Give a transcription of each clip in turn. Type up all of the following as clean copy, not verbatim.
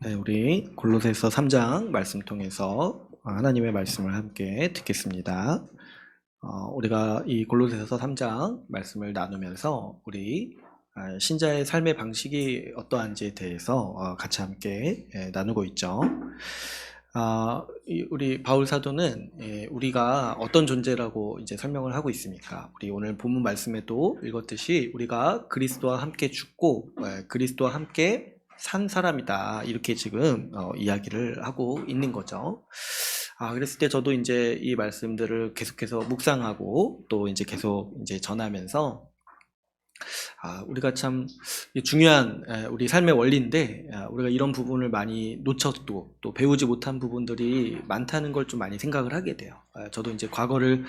네, 우리 골로새서 3장 말씀 통해서 하나님의 말씀을 함께 듣겠습니다. 우리가 이 골로새서 3장 말씀을 나누면서 우리 신자의 삶의 방식이 어떠한지에 대해서 같이 함께 나누고 있죠. 우리 바울 사도는 우리가 어떤 존재라고 이제 설명을 하고 있습니까? 우리 오늘 본문 말씀에도 읽었듯이 우리가 그리스도와 함께 죽고 그리스도와 함께 산 사람이다, 이렇게 지금 이야기를 하고 있는 거죠. 그랬을 때 저도 이제 이 말씀들을 계속해서 묵상하고 또 이제 계속 이제 전하면서 우리가 참 중요한 우리 삶의 원리인데 우리가 이런 부분을 많이 놓쳤고 또 배우지 못한 부분들이 많다는 걸 좀 많이 생각을 하게 돼요. 저도 이제 과거를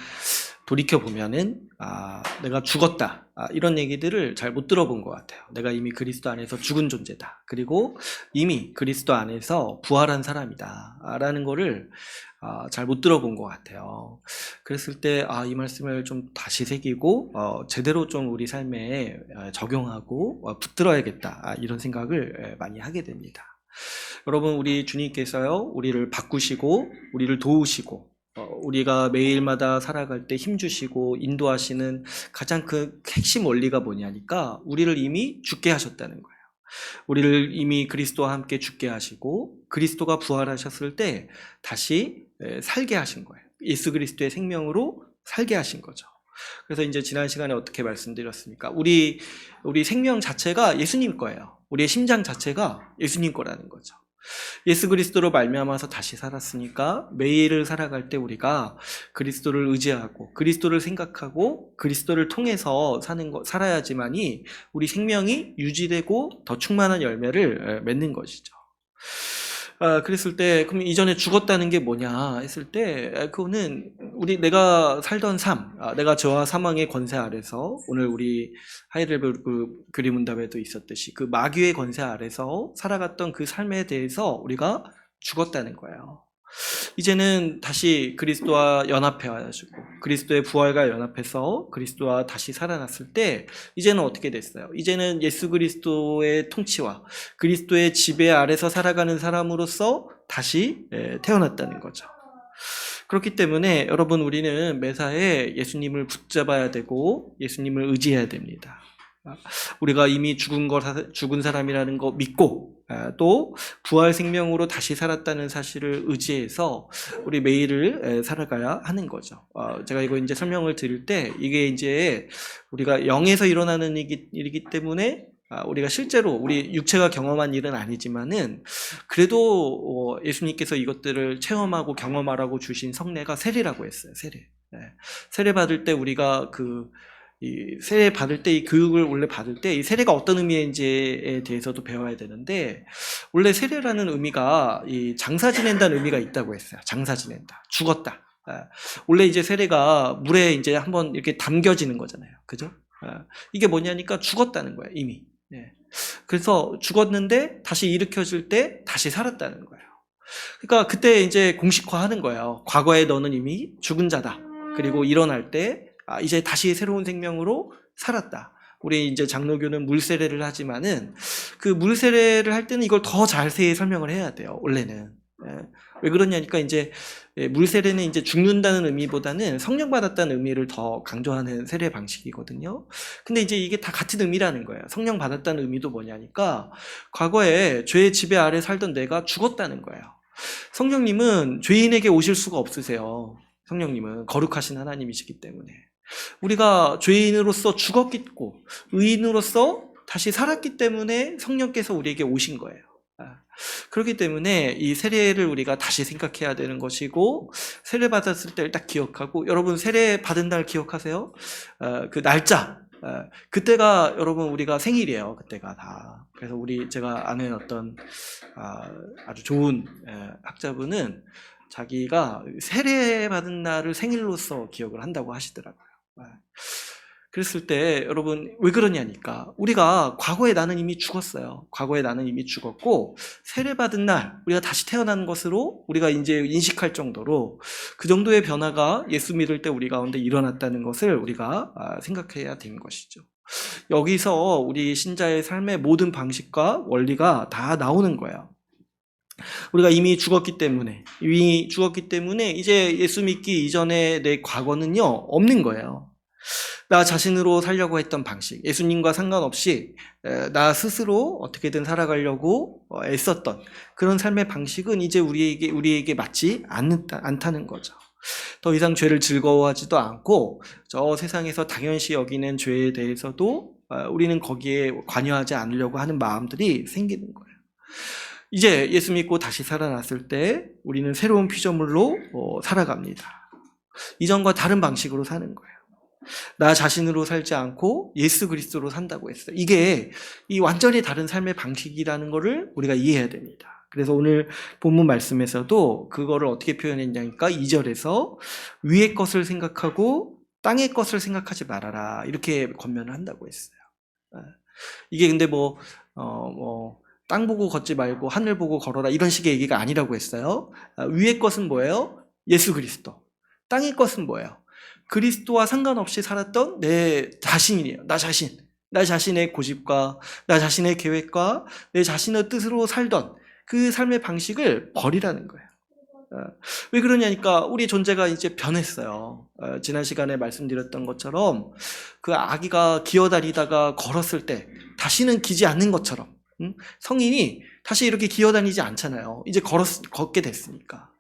돌이켜 보면은 내가 죽었다, 이런 얘기들을 잘 못 들어본 것 같아요. 내가 이미 그리스도 안에서 죽은 존재다, 그리고 이미 그리스도 안에서 부활한 사람이다 라는 거를 잘 못 들어본 것 같아요. 그랬을 때 이 말씀을 좀 다시 새기고 제대로 좀 우리 삶에 적용하고 붙들어야겠다, 이런 생각을 많이 하게 됩니다. 여러분, 우리 주님께서요, 우리를 바꾸시고 우리를 도우시고 우리가 매일마다 살아갈 때 힘주시고 인도하시는 가장 그 핵심 원리가 뭐냐니까, 우리를 이미 죽게 하셨다는 거예요. 우리를 이미 그리스도와 함께 죽게 하시고 그리스도가 부활하셨을 때 다시 살게 하신 거예요. 예수 그리스도의 생명으로 살게 하신 거죠. 그래서 이제 지난 시간에 어떻게 말씀드렸습니까? 우리 생명 자체가 예수님 거예요. 우리의 심장 자체가 예수님 거라는 거죠. 예수 그리스도로 말미암아서 다시 살았으니까 매일을 살아갈 때 우리가 그리스도를 의지하고 그리스도를 생각하고 그리스도를 통해서 살아야지만이 우리 생명이 유지되고 더 충만한 열매를 맺는 것이죠. 그랬을 때, 그럼 이전에 죽었다는 게 뭐냐 했을 때, 그거는 내가 살던 삶, 내가 저와 사망의 권세 아래서, 오늘 우리 하이델베르크 교리문답에도 있었듯이 그 마귀의 권세 아래서 살아갔던 그 삶에 대해서 우리가 죽었다는 거예요. 이제는 다시 그리스도와 연합해가지고 그리스도의 부활과 연합해서 그리스도와 다시 살아났을 때 이제는 어떻게 됐어요? 이제는 예수 그리스도의 통치와 그리스도의 지배 아래서 살아가는 사람으로서 다시 태어났다는 거죠. 그렇기 때문에 여러분, 우리는 매사에 예수님을 붙잡아야 되고 예수님을 의지해야 됩니다. 우리가 이미 죽은 사람이라는 거 믿고 또 부활 생명으로 다시 살았다는 사실을 의지해서 우리 매일을 살아가야 하는 거죠. 제가 이거 이제 설명을 드릴 때 이게 이제 우리가 영에서 일어나는 일이기 때문에 우리가 실제로 우리 육체가 경험한 일은 아니지만은 그래도 예수님께서 이것들을 체험하고 경험하라고 주신 성례가 세례라고 했어요. 세례 받을 때 우리가 이 세례 받을 때, 이 교육을 원래 받을 때 이 세례가 어떤 의미인지에 대해서도 배워야 되는데, 원래 세례라는 의미가 이 장사 지낸다는 의미가 있다고 했어요. 장사 지낸다, 죽었다. 원래 이제 세례가 물에 이제 한번 이렇게 담겨지는 거잖아요. 그죠? 이게 뭐냐니까 죽었다는 거예요, 이미. 그래서 죽었는데 다시 일으켜질 때 다시 살았다는 거예요. 그러니까 그때 이제 공식화하는 거예요. 과거에 너는 이미 죽은 자다. 그리고 일어날 때 이제 다시 새로운 생명으로 살았다. 우리 이제 장로교는 물세례를 하지만은 그 물세례를 할 때는 이걸 더 자세히 설명을 해야 돼요. 원래는. 왜 그러냐니까 이제 물세례는 이제 죽는다는 의미보다는 성령 받았다는 의미를 더 강조하는 세례 방식이거든요. 근데 이제 이게 다 같은 의미라는 거예요. 성령 받았다는 의미도 뭐냐니까 과거에 죄의 지배 아래 살던 내가 죽었다는 거예요. 성령님은 죄인에게 오실 수가 없으세요. 성령님은 거룩하신 하나님이시기 때문에 우리가 죄인으로서 죽었고 의인으로서 다시 살았기 때문에 성령께서 우리에게 오신 거예요. 그렇기 때문에 이 세례를 우리가 다시 생각해야 되는 것이고, 세례 받았을 때를 딱 기억하고, 여러분 세례 받은 날 기억하세요? 그 날짜, 그때가 여러분 우리가 생일이에요. 그때가 다. 그래서 제가 아는 어떤 아주 좋은 학자분은 자기가 세례 받은 날을 생일로서 기억을 한다고 하시더라고요. 그랬을 때 여러분 왜 그러냐니까, 우리가 과거에 나는 이미 죽었어요. 과거에 나는 이미 죽었고 세례 받은 날 우리가 다시 태어난 것으로 우리가 이제 인식할 정도로 그 정도의 변화가 예수 믿을 때 우리 가운데 일어났다는 것을 우리가 생각해야 되는 것이죠. 여기서 우리 신자의 삶의 모든 방식과 원리가 다 나오는 거예요. 우리가 이미 죽었기 때문에 이제 예수 믿기 이전에 내 과거는요, 없는 거예요. 나 자신으로 살려고 했던 방식, 예수님과 상관없이 나 스스로 어떻게든 살아가려고 애썼던 그런 삶의 방식은 이제 우리에게 맞지 않다는 거죠. 더 이상 죄를 즐거워하지도 않고 저 세상에서 당연시 여기는 죄에 대해서도 우리는 거기에 관여하지 않으려고 하는 마음들이 생기는 거예요. 이제 예수 믿고 다시 살아났을 때 우리는 새로운 피조물로 살아갑니다. 이전과 다른 방식으로 사는 거예요. 나 자신으로 살지 않고 예수 그리스도로 산다고 했어요. 이게 이 완전히 다른 삶의 방식이라는 것을 우리가 이해해야 됩니다. 그래서 오늘 본문 말씀에서도 그거를 어떻게 표현했냐니까 2절에서 위의 것을 생각하고 땅의 것을 생각하지 말아라, 이렇게 권면을 한다고 했어요. 이게 근데 땅 보고 걷지 말고 하늘 보고 걸어라, 이런 식의 얘기가 아니라고 했어요. 위의 것은 뭐예요? 예수 그리스도. 땅의 것은 뭐예요? 그리스도와 상관없이 살았던 내 자신이에요. 나 자신의 고집과 나 자신의 계획과 내 자신의 뜻으로 살던 그 삶의 방식을 버리라는 거예요. 왜 그러냐니까 우리 존재가 이제 변했어요. 지난 시간에 말씀드렸던 것처럼 그 아기가 기어다니다가 걸었을 때 다시는 기지 않는 것처럼 성인이 다시 이렇게 기어다니지 않잖아요. 이제 걷게 됐으니까.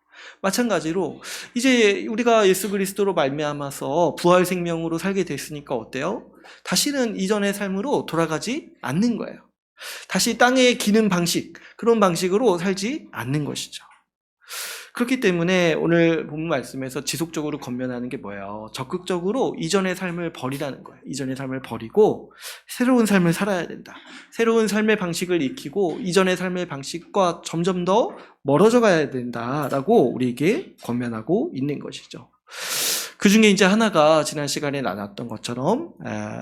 마찬가지로 이제 우리가 예수 그리스도로 말미암아서 부활 생명으로 살게 됐으니까 어때요? 다시는 이전의 삶으로 돌아가지 않는 거예요. 다시 땅에 기는 방식, 그런 방식으로 살지 않는 것이죠. 그렇기 때문에 오늘 본문 말씀에서 지속적으로 권면하는 게 뭐예요? 적극적으로 이전의 삶을 버리라는 거예요. 이전의 삶을 버리고 새로운 삶을 살아야 된다. 새로운 삶의 방식을 익히고 이전의 삶의 방식과 점점 더 멀어져 가야 된다라고 우리에게 권면하고 있는 것이죠. 그 중에 이제 하나가 지난 시간에 나눴던 것처럼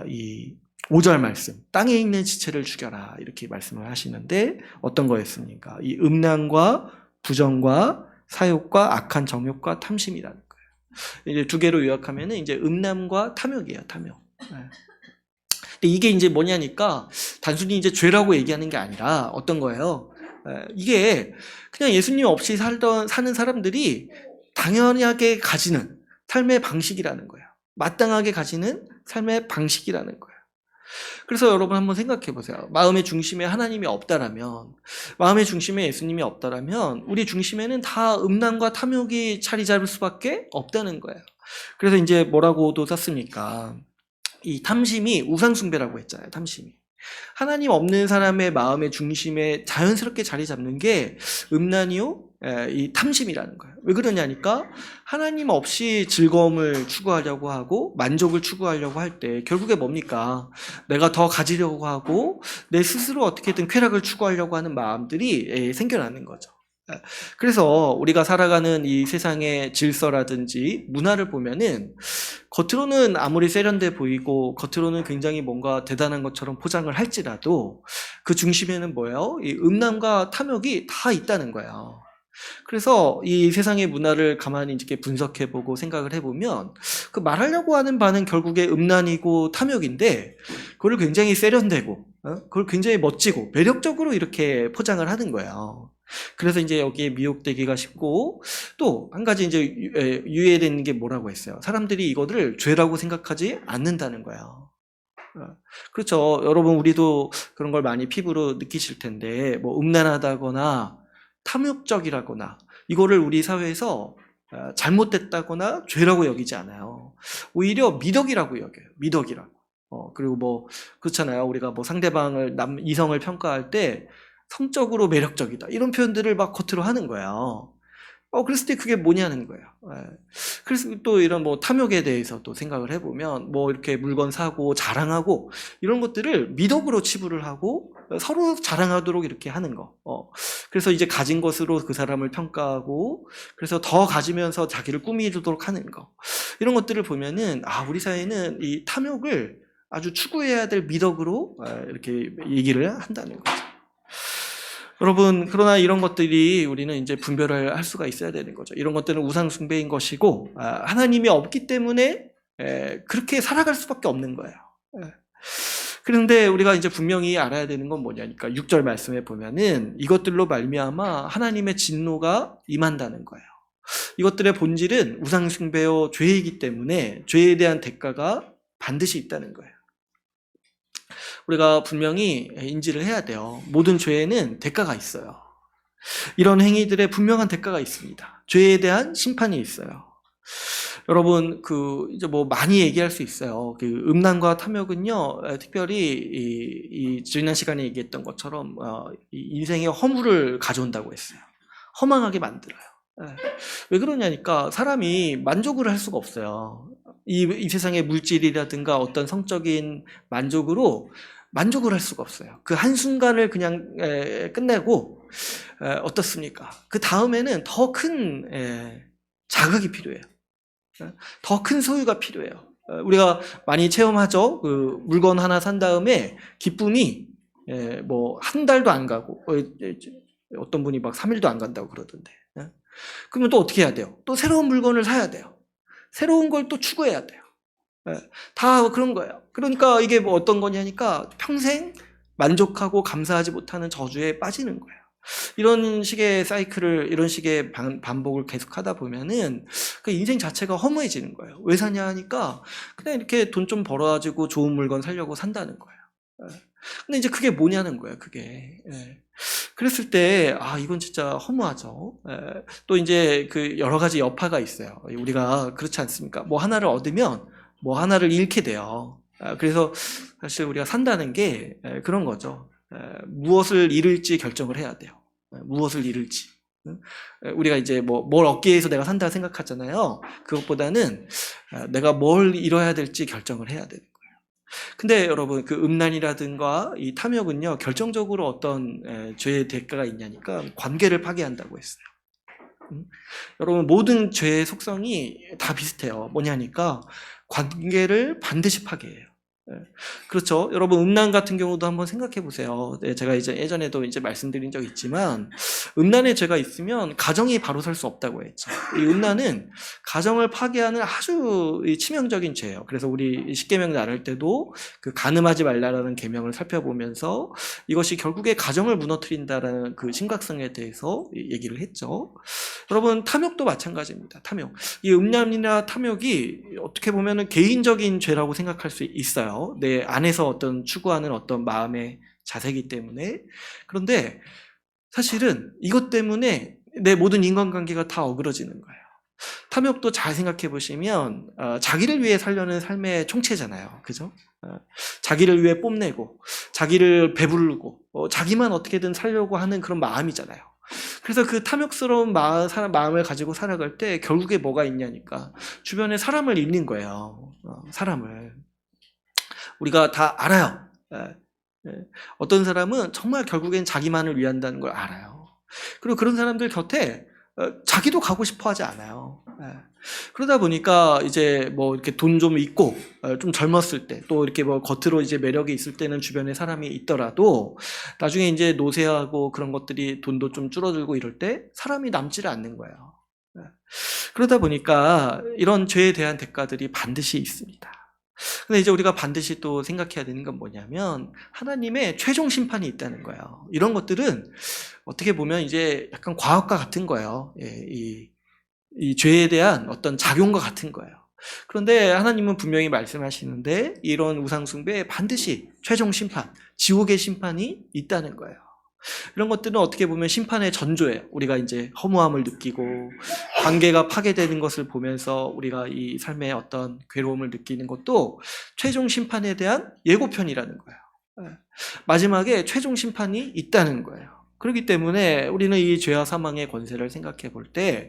이 5절 말씀, 땅에 있는 지체를 죽여라, 이렇게 말씀을 하시는데 어떤 거였습니까? 이 음란과 부정과 사욕과 악한 정욕과 탐심이라는 거예요. 이제 두 개로 요약하면은 이제 음란과 탐욕이에요, 탐욕. 근데 이게 이제 뭐냐니까 단순히 이제 죄라고 얘기하는 게 아니라 어떤 거예요? 이게 그냥 예수님 없이 사는 사람들이 당연하게 가지는 삶의 방식이라는 거예요. 마땅하게 가지는 삶의 방식이라는 거예요. 그래서 여러분 한번 생각해 보세요. 마음의 중심에 하나님이 없다라면, 마음의 중심에 예수님이 없다라면 우리 중심에는 다 음란과 탐욕이 자리 잡을 수밖에 없다는 거예요. 그래서 이제 뭐라고도 썼습니까? 이 탐심이 우상숭배라고 했잖아요. 탐심이. 하나님 없는 사람의 마음의 중심에 자연스럽게 자리 잡는 게 음란이요, 이 탐심이라는 거예요. 왜 그러냐니까 하나님 없이 즐거움을 추구하려고 하고 만족을 추구하려고 할 때 결국에 뭡니까? 내가 더 가지려고 하고 내 스스로 어떻게든 쾌락을 추구하려고 하는 마음들이 생겨나는 거죠. 그래서 우리가 살아가는 이 세상의 질서라든지 문화를 보면은 겉으로는 아무리 세련돼 보이고 겉으로는 굉장히 뭔가 대단한 것처럼 포장을 할지라도 그 중심에는 뭐예요? 이 음란과 탐욕이 다 있다는 거예요. 그래서 이 세상의 문화를 가만히 이렇게 분석해보고 생각을 해보면 그 말하려고 하는 바는 결국에 음란이고 탐욕인데 그걸 굉장히 세련되고 그걸 굉장히 멋지고 매력적으로 이렇게 포장을 하는 거예요. 그래서 이제 여기에 미혹되기가 쉽고 또 한 가지 이제 유예되는 게 뭐라고 했어요? 사람들이 이거를 죄라고 생각하지 않는다는 거예요. 그렇죠. 여러분 우리도 그런 걸 많이 피부로 느끼실 텐데 뭐 음란하다거나 탐욕적이라거나 이거를 우리 사회에서 잘못됐다거나 죄라고 여기지 않아요. 오히려 미덕이라고 여겨요. 미덕이라고. 그리고 뭐 그렇잖아요. 우리가 뭐 상대방을 이성을 평가할 때 성적으로 매력적이다 이런 표현들을 막 겉으로 하는 거예요. 그랬을 때 그게 뭐냐는 거예요. 그래서 또 이런 뭐 탐욕에 대해서 또 생각을 해보면 뭐 이렇게 물건 사고 자랑하고 이런 것들을 미덕으로 치부를 하고 서로 자랑하도록 이렇게 하는 거. 그래서 이제 가진 것으로 그 사람을 평가하고 그래서 더 가지면서 자기를 꾸미도록 하는 거. 이런 것들을 보면은 우리 사회는 이 탐욕을 아주 추구해야 될 미덕으로 이렇게 얘기를 한다는 거죠. 여러분, 그러나 이런 것들이 우리는 이제 분별을 할 수가 있어야 되는 거죠. 이런 것들은 우상숭배인 것이고, 하나님이 없기 때문에 그렇게 살아갈 수밖에 없는 거예요. 그런데 우리가 이제 분명히 알아야 되는 건 뭐냐니까 6절 말씀에 보면은 이것들로 말미암아 하나님의 진노가 임한다는 거예요. 이것들의 본질은 우상 숭배요 죄이기 때문에 죄에 대한 대가가 반드시 있다는 거예요. 우리가 분명히 인지를 해야 돼요. 모든 죄에는 대가가 있어요. 이런 행위들의 분명한 대가가 있습니다. 죄에 대한 심판이 있어요. 여러분, 이제 뭐 많이 얘기할 수 있어요. 음란과 탐욕은요, 특별히 지난 시간에 얘기했던 것처럼, 이 인생의 허물을 가져온다고 했어요. 허망하게 만들어요. 왜 그러냐니까 사람이 만족을 할 수가 없어요. 이 세상의 물질이라든가 어떤 성적인 만족으로 만족을 할 수가 없어요. 그 한순간을 그냥 끝내고 어떻습니까? 그 다음에는 더 큰 자극이 필요해요. 더 큰 소유가 필요해요. 우리가 많이 체험하죠. 그 물건 하나 산 다음에 기쁨이 뭐 한 달도 안 가고 어떤 분이 막 3일도 안 간다고 그러던데. 그러면 또 어떻게 해야 돼요? 또 새로운 물건을 사야 돼요. 새로운 걸 또 추구해야 돼요. 다 그런 거예요. 그러니까 이게 뭐 어떤 거냐니까 평생 만족하고 감사하지 못하는 저주에 빠지는 거예요. 이런 식의 사이클을, 이런 식의 반복을 계속 하다 보면은 그 인생 자체가 허무해지는 거예요. 왜 사냐 하니까 그냥 이렇게 돈 좀 벌어가지고 좋은 물건 사려고 산다는 거예요. 근데 이제 그게 뭐냐는 거예요, 그게. 그랬을 때, 이건 진짜 허무하죠. 또 이제 그 여러 가지 여파가 있어요. 우리가 그렇지 않습니까? 뭐 하나를 얻으면 뭐 하나를 잃게 돼요. 그래서 사실 우리가 산다는 게 그런 거죠. 무엇을 잃을지 결정을 해야 돼요. 무엇을 잃을지. 우리가 이제 뭘 얻기 위해서 내가 산다 생각하잖아요. 그것보다는 내가 뭘 잃어야 될지 결정을 해야 되는 거예요. 근데 여러분, 그 음란이라든가 이 탐욕은요, 결정적으로 어떤 죄의 대가가 있냐니까 관계를 파괴한다고 했어요. 여러분, 모든 죄의 속성이 다 비슷해요. 뭐냐니까 관계를 반드시 파괴해요. 그렇죠. 여러분, 음란 같은 경우도 한번 생각해 보세요. 제가 이제 예전에도 이제 말씀드린 적 있지만, 음란의 죄가 있으면 가정이 바로 설 수 없다고 했죠. 이 음란은 가정을 파괴하는 아주 치명적인 죄예요. 그래서 우리 십계명 나눌 때도 그 간음하지 말라라는 계명을 살펴보면서 이것이 결국에 가정을 무너뜨린다라는 그 심각성에 대해서 얘기를 했죠. 여러분, 탐욕도 마찬가지입니다. 탐욕. 이 음란이나 탐욕이 어떻게 보면은 개인적인 죄라고 생각할 수 있어요. 내 안에서 어떤 추구하는 어떤 마음의 자세이기 때문에. 그런데 사실은 이것 때문에 내 모든 인간관계가 다 어그러지는 거예요. 탐욕도 잘 생각해 보시면 자기를 위해 살려는 삶의 총체잖아요. 그죠? 자기를 위해 뽐내고 자기를 배부르고 자기만 어떻게든 살려고 하는 그런 마음이잖아요. 그래서 그 탐욕스러운 마음을 가지고 살아갈 때 결국에 뭐가 있냐니까 주변에 사람을 잃는 거예요. 사람을. 우리가 다 알아요. 어떤 사람은 정말 결국엔 자기만을 위한다는 걸 알아요. 그리고 그런 사람들 곁에 자기도 가고 싶어 하지 않아요. 그러다 보니까 이제 뭐 이렇게 돈 좀 있고 좀 젊었을 때 또 이렇게 뭐 겉으로 이제 매력이 있을 때는 주변에 사람이 있더라도 나중에 이제 노쇠하고 그런 것들이 돈도 좀 줄어들고 이럴 때 사람이 남지를 않는 거예요. 그러다 보니까 이런 죄에 대한 대가들이 반드시 있습니다. 근데 이제 우리가 반드시 또 생각해야 되는 건 뭐냐면 하나님의 최종 심판이 있다는 거예요. 이런 것들은 어떻게 보면 이제 약간 과학과 같은 거예요. 이 죄에 대한 어떤 작용과 같은 거예요. 그런데 하나님은 분명히 말씀하시는데 이런 우상숭배에 반드시 최종 심판, 지옥의 심판이 있다는 거예요. 이런 것들은 어떻게 보면 심판의 전조예요. 우리가 이제 허무함을 느끼고 관계가 파괴되는 것을 보면서 우리가 이 삶의 어떤 괴로움을 느끼는 것도 최종 심판에 대한 예고편이라는 거예요. 마지막에 최종 심판이 있다는 거예요. 그렇기 때문에 우리는 이 죄와 사망의 권세를 생각해 볼 때,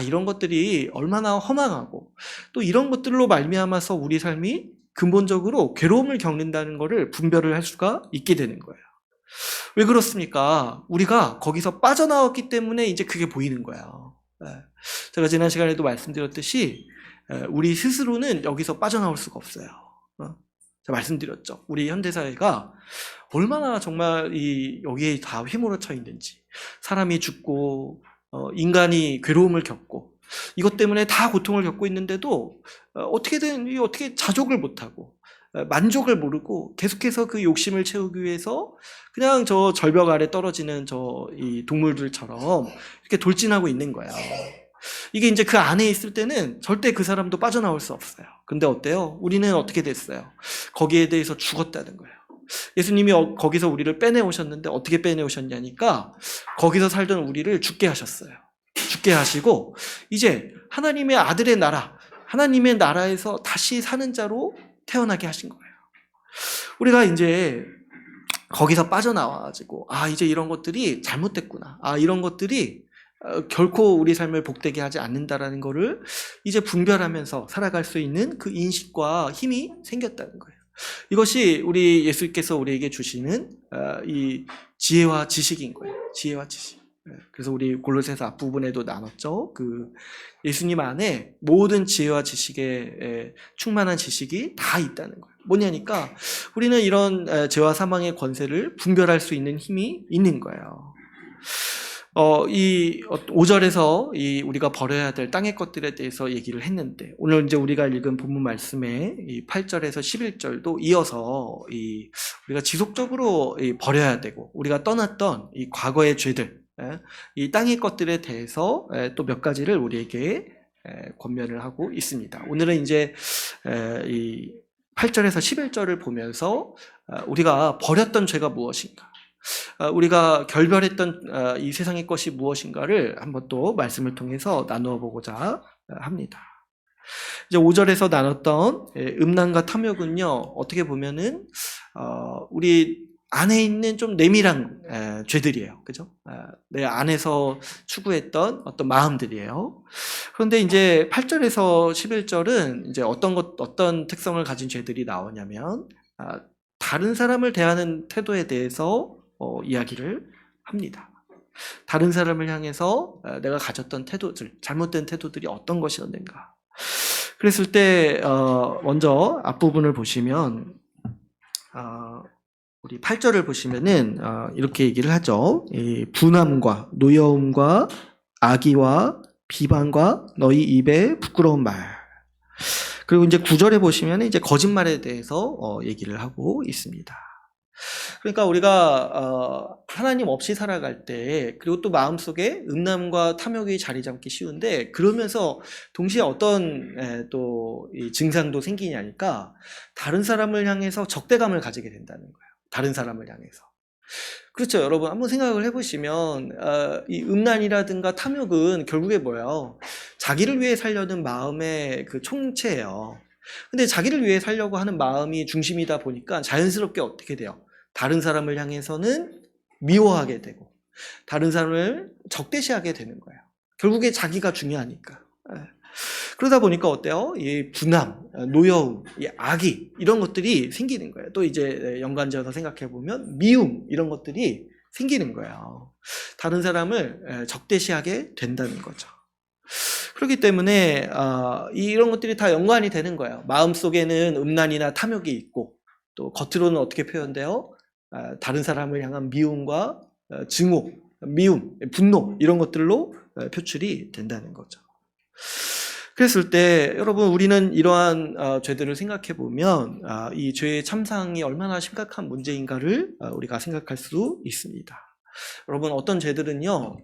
이런 것들이 얼마나 허망하고 또 이런 것들로 말미암아서 우리 삶이 근본적으로 괴로움을 겪는다는 것을 분별을 할 수가 있게 되는 거예요. 왜 그렇습니까? 우리가 거기서 빠져나왔기 때문에 이제 그게 보이는 거예요. 제가 지난 시간에도 말씀드렸듯이 우리 스스로는 여기서 빠져나올 수가 없어요. 제가 말씀드렸죠. 우리 현대사회가 얼마나 정말 여기에 다 휘몰아쳐 있는지, 사람이 죽고 인간이 괴로움을 겪고 이것 때문에 다 고통을 겪고 있는데도 어떻게 자족을 못하고 만족을 모르고 계속해서 그 욕심을 채우기 위해서 그냥 저 절벽 아래 떨어지는 이 동물들처럼 이렇게 돌진하고 있는 거예요. 이게 이제 그 안에 있을 때는 절대 그 사람도 빠져나올 수 없어요. 근데 어때요? 우리는 어떻게 됐어요? 거기에 대해서 죽었다는 거예요. 예수님이 거기서 우리를 빼내오셨는데 어떻게 빼내오셨냐니까 거기서 살던 우리를 죽게 하셨어요. 죽게 하시고 이제 하나님의 아들의 나라, 하나님의 나라에서 다시 사는 자로 태어나게 하신 거예요. 우리가 이제 거기서 빠져나와가지고 이제 이런 것들이 잘못됐구나. 이런 것들이 결코 우리 삶을 복되게 하지 않는다라는 거를 이제 분별하면서 살아갈 수 있는 그 인식과 힘이 생겼다는 거예요. 이것이 우리 예수께서 우리에게 주시는 이 지혜와 지식인 거예요. 지혜와 지식. 그래서 우리 골로새서 앞부분에도 나눴죠. 그 예수님 안에 모든 지혜와 지식에 충만한 지식이 다 있다는 거예요. 뭐냐니까 우리는 이런 죄와 사망의 권세를 분별할 수 있는 힘이 있는 거예요. 이 5절에서 우리가 버려야 될 땅의 것들에 대해서 얘기를 했는데 오늘 이제 우리가 읽은 본문 말씀에 이 8절에서 11절도 이어서 우리가 지속적으로 버려야 되고 우리가 떠났던 이 과거의 죄들, 이 땅의 것들에 대해서 또 몇 가지를 우리에게 권면을 하고 있습니다. 오늘은 이제 이 8절에서 11절을 보면서 우리가 버렸던 죄가 무엇인가, 우리가 결별했던 이 세상의 것이 무엇인가를 한번 또 말씀을 통해서 나누어 보고자 합니다. 이제 5절에서 나눴던 음란과 탐욕은요, 어떻게 보면은 우리 안에 있는 좀 내밀한 죄들이에요. 그죠? 내 안에서 추구했던 어떤 마음들이에요. 그런데 이제 8절에서 11절은 이제 어떤 특성을 가진 죄들이 나오냐면 다른 사람을 대하는 태도에 대해서 이야기를 합니다. 다른 사람을 향해서 내가 가졌던 태도들, 잘못된 태도들이 어떤 것이었는가. 그랬을 때 먼저 앞부분을 보시면 우리 8절을 보시면은 이렇게 얘기를 하죠. 이 분함과 노여움과 악의와 비방과 너희 입에 부끄러운 말. 그리고 이제 9절에 보시면 이제 거짓말에 대해서 얘기를 하고 있습니다. 그러니까 우리가 하나님 없이 살아갈 때, 그리고 또 마음속에 음란과 탐욕이 자리 잡기 쉬운데, 그러면서 동시에 어떤 또 이 증상도 생기냐니까 다른 사람을 향해서 적대감을 가지게 된다는 거예요. 다른 사람을 향해서. 그렇죠. 여러분 한번 생각을 해보시면 이 음란이라든가 탐욕은 결국에 뭐예요? 자기를 위해 살려는 마음의 그 총체예요. 근데 자기를 위해 살려고 하는 마음이 중심이다 보니까 자연스럽게 어떻게 돼요? 다른 사람을 향해서는 미워하게 되고 다른 사람을 적대시하게 되는 거예요. 결국에 자기가 중요하니까. 그러다 보니까 어때요? 이 분함, 노여움, 이 악의 이런 것들이 생기는 거예요. 또 이제 연관지어서 생각해 보면 미움 이런 것들이 생기는 거예요. 다른 사람을 적대시하게 된다는 거죠. 그렇기 때문에 이런 것들이 다 연관이 되는 거예요. 마음속에는 음란이나 탐욕이 있고 또 겉으로는 어떻게 표현돼요? 다른 사람을 향한 미움과 증오, 미움, 분노 이런 것들로 표출이 된다는 거죠. 그랬을 때 여러분 우리는 이러한 죄들을 생각해 보면 이 죄의 참상이 얼마나 심각한 문제인가를 우리가 생각할 수 있습니다. 여러분 어떤 죄들은요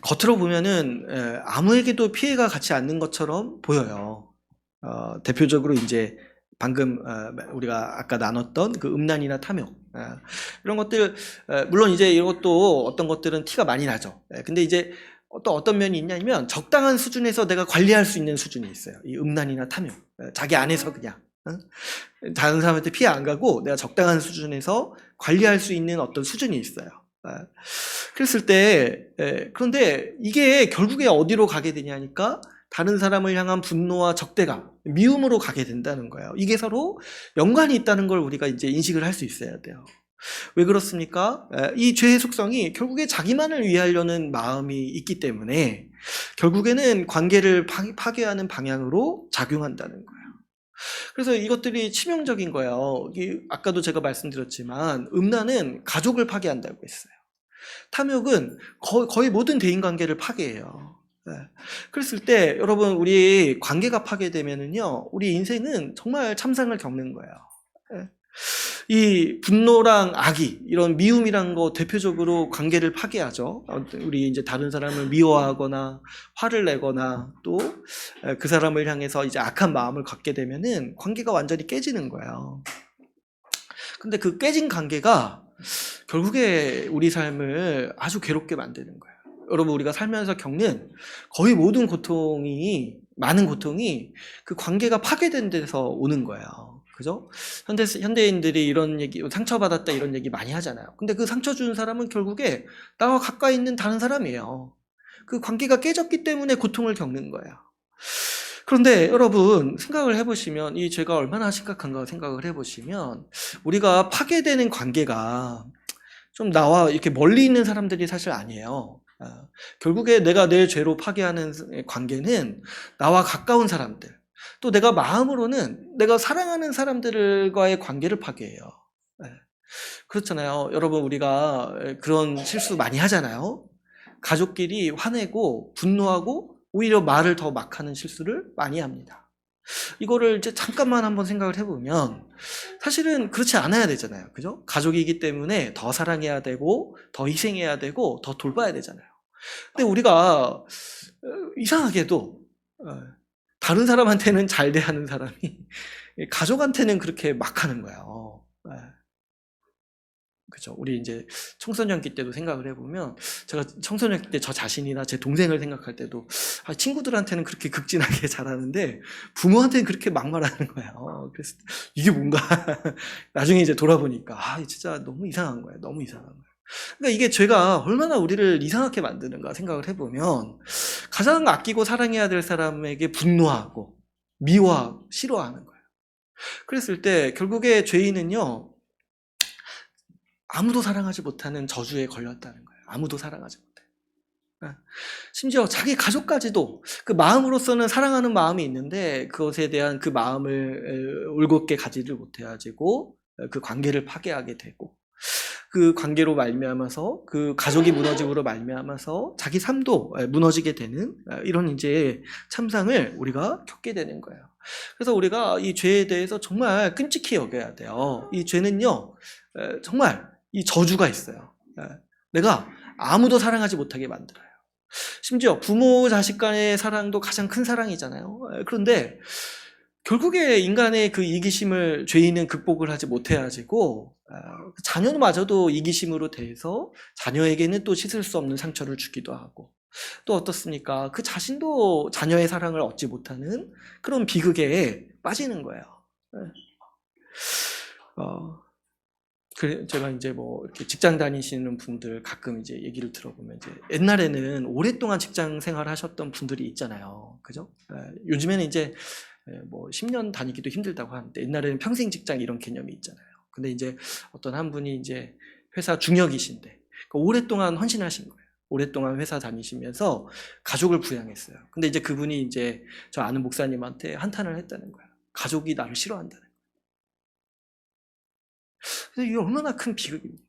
겉으로 보면은 아무에게도 피해가 가지 않는 것처럼 보여요. 대표적으로 이제 방금 우리가 아까 나눴던 그 음란이나 탐욕 이런 것들, 물론 이제 이것도 어떤 것들은 티가 많이 나죠. 근데 이제 또 어떤 면이 있냐면 적당한 수준에서 내가 관리할 수 있는 수준이 있어요. 이 음란이나 탐욕, 자기 안에서 그냥 다른 사람한테 피해 안 가고 내가 적당한 수준에서 관리할 수 있는 어떤 수준이 있어요. 그랬을 때 그런데 이게 결국에 어디로 가게 되냐니까 다른 사람을 향한 분노와 적대감, 미움으로 가게 된다는 거예요. 이게 서로 연관이 있다는 걸 우리가 이제 인식을 할 수 있어야 돼요. 왜 그렇습니까? 이 죄의 속성이 결국에 자기만을 위하려는 마음이 있기 때문에 결국에는 관계를 파괴하는 방향으로 작용한다는 거예요. 그래서 이것들이 치명적인 거예요. 아까도 제가 말씀드렸지만 음란은 가족을 파괴한다고 했어요. 탐욕은 거의 모든 대인관계를 파괴해요. 예. 그랬을 때 여러분 우리 관계가 파괴되면은요 우리 인생은 정말 참상을 겪는 거예요. 예. 이 분노랑 악의 이런 미움이란 거 대표적으로 관계를 파괴하죠. 우리 이제 다른 사람을 미워하거나 화를 내거나 또 그 사람을 향해서 이제 악한 마음을 갖게 되면은 관계가 완전히 깨지는 거예요. 근데 그 깨진 관계가 결국에 우리 삶을 아주 괴롭게 만드는 거예요. 여러분 우리가 살면서 겪는 거의 모든 고통이 많은 고통이 그 관계가 파괴된 데서 오는 거예요. 그죠? 현대인들이 이런 얘기, 상처받았다 이런 얘기 많이 하잖아요. 근데 그 상처 준 사람은 결국에 나와 가까이 있는 다른 사람이에요. 그 관계가 깨졌기 때문에 고통을 겪는 거예요. 그런데 여러분 생각을 해보시면 이 죄가 얼마나 심각한가 생각을 해보시면 우리가 파괴되는 관계가 좀 나와 이렇게 멀리 있는 사람들이 사실 아니에요. 결국에 내가 내 죄로 파괴하는 관계는 나와 가까운 사람들, 또 내가 마음으로는 내가 사랑하는 사람들과의 관계를 파괴해요. 그렇잖아요. 여러분 우리가 그런 실수 많이 하잖아요. 가족끼리 화내고 분노하고 오히려 말을 더 막 하는 실수를 많이 합니다. 이거를 이제 잠깐만 한번 생각을 해보면 사실은 그렇지 않아야 되잖아요. 그죠? 가족이기 때문에 더 사랑해야 되고 더 희생해야 되고 더 돌봐야 되잖아요. 근데 우리가 이상하게도 다른 사람한테는 잘 대하는 사람이 가족한테는 그렇게 막 하는 거예요. 그죠? 우리 이제 청소년기 때도 생각을 해보면 제가 청소년 때 저 자신이나 제 동생을 생각할 때도 친구들한테는 그렇게 극진하게 잘하는데 부모한테는 그렇게 막말하는 거예요. 그래서 이게 뭔가 나중에 이제 돌아보니까 진짜 너무 이상한 거예요. 너무 이상한 거예요. 그러니까 이게 죄가 얼마나 우리를 이상하게 만드는가 생각을 해보면 가장 아끼고 사랑해야 될 사람에게 분노하고 미워하고 싫어하는 거예요. 그랬을 때 결국에 죄인은요 아무도 사랑하지 못하는 저주에 걸렸다는 거예요. 아무도 사랑하지 못해. 심지어 자기 가족까지도 그 마음으로서는 사랑하는 마음이 있는데 그것에 대한 그 마음을 올곧게 가지를 못해가지고 그 관계를 파괴하게 되고 그 관계로 말미암아서 그 가족이 무너짐으로 말미암아서 자기 삶도 무너지게 되는 이런 이제 참상을 우리가 겪게 되는 거예요. 그래서 우리가 이 죄에 대해서 정말 끔찍히 여겨야 돼요. 이 죄는요 정말 이 저주가 있어요. 내가 아무도 사랑하지 못하게 만들어요. 심지어 부모 자식 간의 사랑도 가장 큰 사랑이잖아요. 그런데 결국에 인간의 그 이기심을 죄인은 극복을 하지 못해가지고 자녀마저도 이기심으로 대해서 자녀에게는 또 씻을 수 없는 상처를 주기도 하고 또 어떻습니까? 그 자신도 자녀의 사랑을 얻지 못하는 그런 비극에 빠지는 거예요. 제가 이제 뭐 이렇게 직장 다니시는 분들 가끔 이제 얘기를 들어보면 이제 옛날에는 오랫동안 직장 생활 하셨던 분들이 있잖아요. 그죠? 요즘에는 이제 뭐 10년 다니기도 힘들다고 하는데 옛날에는 평생 직장 이런 개념이 있잖아요. 근데 이제 어떤 한 분이 이제 회사 중역이신데 오랫동안 헌신하신 거예요. 오랫동안 회사 다니시면서 가족을 부양했어요. 근데 이제 그분이 이제 저 아는 목사님한테 한탄을 했다는 거예요. 가족이 나를 싫어한다는 거예요. 그래서 이게 얼마나 큰 비극입니까?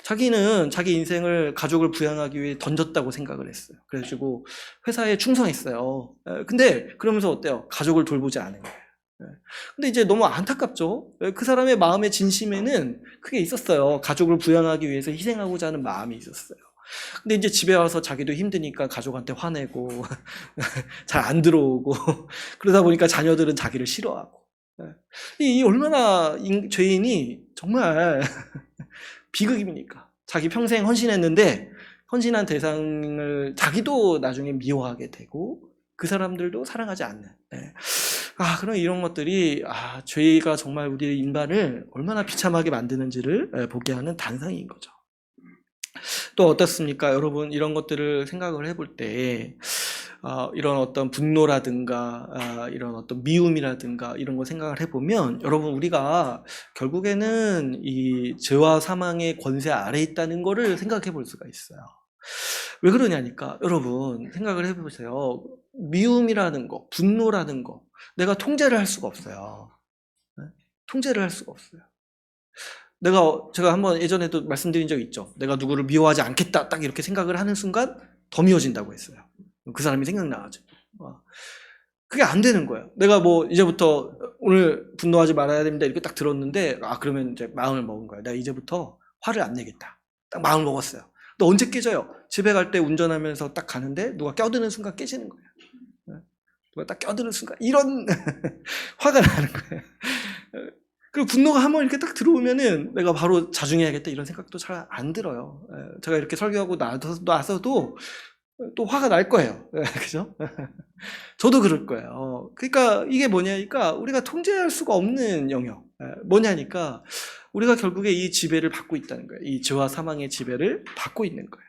자기는 자기 인생을 가족을 부양하기 위해 던졌다고 생각을 했어요. 그래가지고 회사에 충성했어요. 근데 그러면서 어때요? 가족을 돌보지 않은 거예요. 근데 이제 너무 안타깝죠? 그 사람의 마음의 진심에는 그게 있었어요. 가족을 부양하기 위해서 희생하고자 하는 마음이 있었어요. 근데 이제 집에 와서 자기도 힘드니까 가족한테 화내고 잘 안 들어오고 그러다 보니까 자녀들은 자기를 싫어하고 이 얼마나 죄인이 정말 비극입니까? 자기 평생 헌신했는데 헌신한 대상을 자기도 나중에 미워하게 되고 그 사람들도 사랑하지 않는 그런 이런 것들이 죄가 정말 우리 인간을 얼마나 비참하게 만드는지를 보게 하는 단상인 거죠. 또 어떻습니까? 여러분 이런 것들을 생각을 해볼 때 이런 어떤 분노라든가 이런 어떤 미움이라든가 이런 거 생각을 해보면 여러분 우리가 결국에는 이 죄와 사망의 권세 아래에 있다는 거를 생각해 볼 수가 있어요. 왜 그러냐니까 여러분 생각을 해보세요. 미움이라는 거, 분노라는 거 내가 통제를 할 수가 없어요. 통제를 할 수가 없어요. 제가 한번 예전에도 말씀드린 적 있죠. 내가 누구를 미워하지 않겠다 딱 이렇게 생각을 하는 순간 더 미워진다고 했어요. 그 사람이 생각나가지고. 그게 안 되는 거예요. 내가 뭐 이제부터 오늘 분노하지 말아야 됩니다 이렇게 딱 들었는데 그러면 이제 마음을 먹은 거예요. 내가 이제부터 화를 안 내겠다. 딱 마음을 먹었어요. 근데 언제 깨져요? 집에 갈 때 운전하면서 딱 가는데 누가 껴드는 순간 깨지는 거예요. 누가 딱 껴드는 순간 이런 화가 나는 거예요. 그리고 분노가 한번 이렇게 딱 들어오면은 내가 바로 자중해야겠다 이런 생각도 잘 안 들어요. 제가 이렇게 설교하고 나서도 또 화가 날 거예요. 그죠? 저도 그럴 거예요. 그러니까 이게 뭐냐니까 우리가 통제할 수가 없는 영역. 뭐냐니까 우리가 결국에 이 지배를 받고 있다는 거예요. 이 죄와 사망의 지배를 받고 있는 거예요.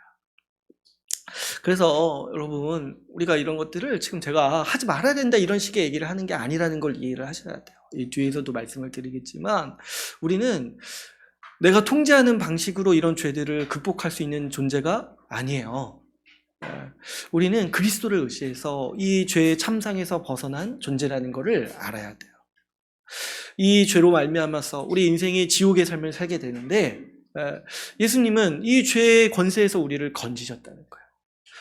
그래서 여러분 우리가 이런 것들을 지금 제가 하지 말아야 된다 이런 식의 얘기를 하는 게 아니라는 걸 이해를 하셔야 돼요. 이 뒤에서도 말씀을 드리겠지만 우리는 내가 통제하는 방식으로 이런 죄들을 극복할 수 있는 존재가 아니에요. 우리는 그리스도를 의지해서 이 죄의 참상에서 벗어난 존재라는 것을 알아야 돼요. 이 죄로 말미암아서 우리 인생이 지옥의 삶을 살게 되는데 예수님은 이 죄의 권세에서 우리를 건지셨다는 거예요.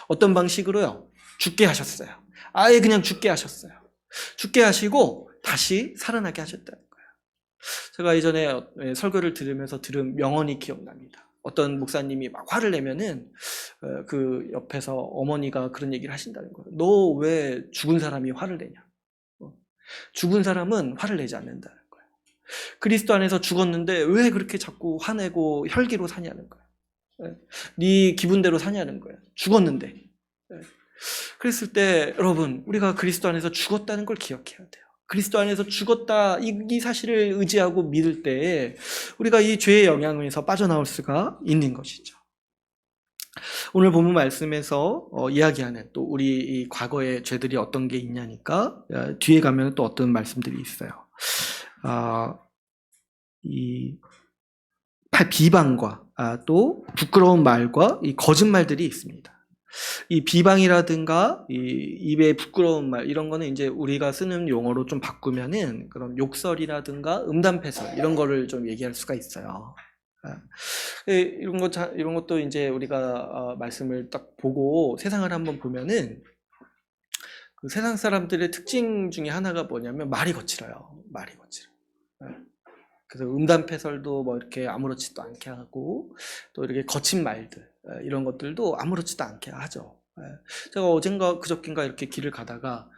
어떤 방식으로요? 죽게 하셨어요. 아예 그냥 죽게 하셨어요. 죽게 하시고 다시 살아나게 하셨다는 거예요. 제가 이전에 설교를 들으면서 들은 명언이 기억납니다. 어떤 목사님이 막 화를 내면은 그 옆에서 어머니가 그런 얘기를 하신다는 거예요. 너 왜 죽은 사람이 화를 내냐? 죽은 사람은 화를 내지 않는다는 거예요. 그리스도 안에서 죽었는데 왜 그렇게 자꾸 화내고 혈기로 사냐는 거예요. 네 기분대로 사냐는 거예요. 죽었는데. 그랬을 때 여러분 우리가 그리스도 안에서 죽었다는 걸 기억해야 돼요. 그리스도 안에서 죽었다 이 사실을 의지하고 믿을 때 우리가 이 죄의 영향에서 빠져나올 수가 있는 것이죠. 오늘 본문 말씀에서 이야기하는 또 우리 이 과거의 죄들이 어떤 게 있냐니까 뒤에 가면 또 어떤 말씀들이 있어요. 이 비방과 또 부끄러운 말과 이 거짓말들이 있습니다. 이 비방이라든가 이 입에 부끄러운 말 이런 거는 이제 우리가 쓰는 용어로 좀 바꾸면은 그런 욕설이라든가 음담패설 이런 거를 좀 얘기할 수가 있어요. 이런 것도 이제 우리가 말씀을 딱 보고 세상을 한번 보면은 그 세상 사람들의 특징 중에 하나가 뭐냐면 말이 거칠어요. 말이 거칠어. 그래서 음담패설도 뭐 이렇게 아무렇지도 않게 하고 또 이렇게 거친 말들 이런 것들도 아무렇지도 않게 하죠. 제가 어젠가 그저께인가 이렇게 길을 가다가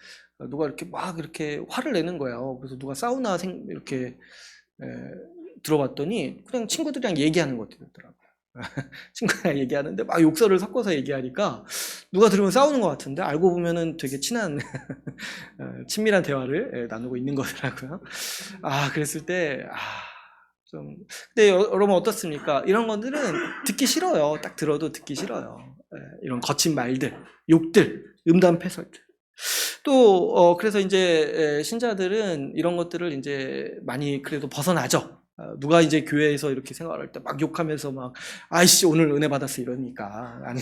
누가 이렇게 막 이렇게 화를 내는 거예요. 그래서 누가 사우나 이렇게 들어봤더니 그냥 친구들이랑 얘기하는 것들이더라고요. 친구랑 얘기하는데 막 욕설을 섞어서 얘기하니까 누가 들으면 싸우는 것 같은데 알고 보면은 되게 친한 친밀한 대화를 나누고 있는 거더라고요. 그랬을 때 근데 여러분 어떻습니까? 이런 것들은 듣기 싫어요. 딱 들어도 듣기 싫어요. 이런 거친 말들, 욕들, 음담패설들. 또 그래서 이제 신자들은 이런 것들을 이제 많이 그래도 벗어나죠. 누가 이제 교회에서 이렇게 생활할 때 막 욕하면서 막 아이씨 오늘 은혜 받았어 이러니까 아니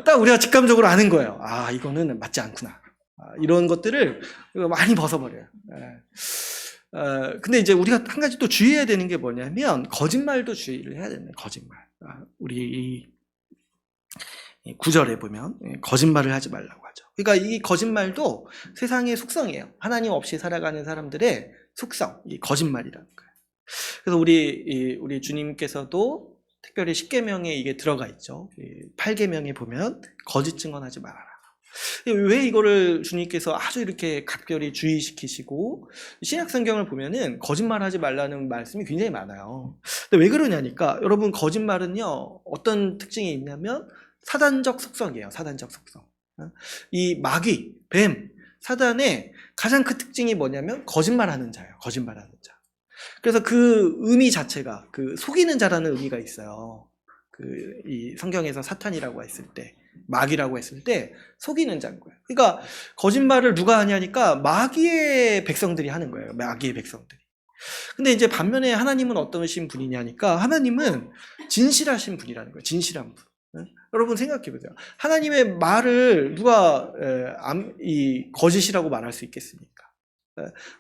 딱 우리가 직감적으로 아는 거예요. 이거는 맞지 않구나. 이런 것들을 많이 벗어버려요. 근데 이제 우리가 한 가지 또 주의해야 되는 게 뭐냐면 거짓말도 주의를 해야 되는 거짓말. 우리 이 9절에 보면 거짓말을 하지 말라고 하죠. 그러니까 이 거짓말도 세상의 속성이에요. 하나님 없이 살아가는 사람들의 속성, 이 거짓말이라는 거예요. 그래서 우리 주님께서도 특별히 10계명에 이게 들어가 있죠. 8계명에 보면 거짓 증언하지 말아라. 왜 이거를 주님께서 아주 이렇게 각별히 주의시키시고 신약 성경을 보면은 거짓말하지 말라는 말씀이 굉장히 많아요. 근데 왜 그러냐니까 여러분 거짓말은요 어떤 특징이 있냐면 사단적 속성이에요. 사단적 속성. 이 마귀, 뱀, 사단의 가장 큰 특징이 뭐냐면 거짓말하는 자예요. 거짓말하는 자. 그래서 그 의미 자체가 그 속이는 자라는 의미가 있어요. 이 성경에서 사탄이라고 했을 때, 마귀라고 했을 때 속이는 자인 거예요. 그러니까 거짓말을 누가 하냐니까 마귀의 백성들이 하는 거예요. 마귀의 백성들이. 근데 이제 반면에 하나님은 어떠신 분이냐니까 하나님은 진실하신 분이라는 거예요. 진실한 분. 여러분 생각해 보세요. 하나님의 말을 누가 이 거짓이라고 말할 수 있겠습니까?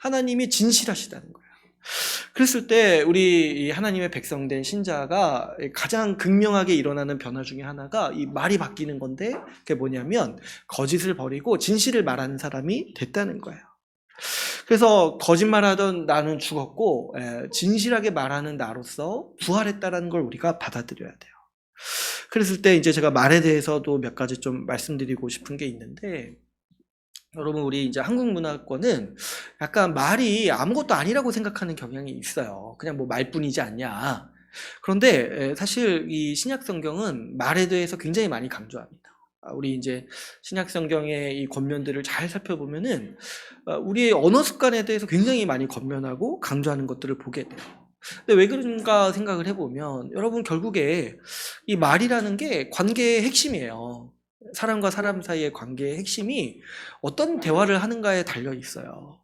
하나님이 진실하시다는 거예요. 그랬을 때 우리 하나님의 백성된 신자가 가장 극명하게 일어나는 변화 중에 하나가 이 말이 바뀌는 건데, 그게 뭐냐면 거짓을 버리고 진실을 말하는 사람이 됐다는 거예요. 그래서 거짓말하던 나는 죽었고 진실하게 말하는 나로서 부활했다라는 걸 우리가 받아들여야 돼요. 그랬을 때 이제 제가 말에 대해서도 몇 가지 좀 말씀드리고 싶은 게 있는데, 여러분 우리 이제 한국 문화권은 약간 말이 아무것도 아니라고 생각하는 경향이 있어요. 그냥 뭐 말뿐이지 않냐. 그런데 사실 이 신약 성경은 말에 대해서 굉장히 많이 강조합니다. 우리 이제 신약 성경의 이 권면들을 잘 살펴보면은 우리의 언어 습관에 대해서 굉장히 많이 권면하고 강조하는 것들을 보게 돼요. 근데 왜 그런가 생각을 해보면, 여러분 결국에 이 말이라는 게 관계의 핵심이에요. 사람과 사람 사이의 관계의 핵심이 어떤 대화를 하는가에 달려 있어요.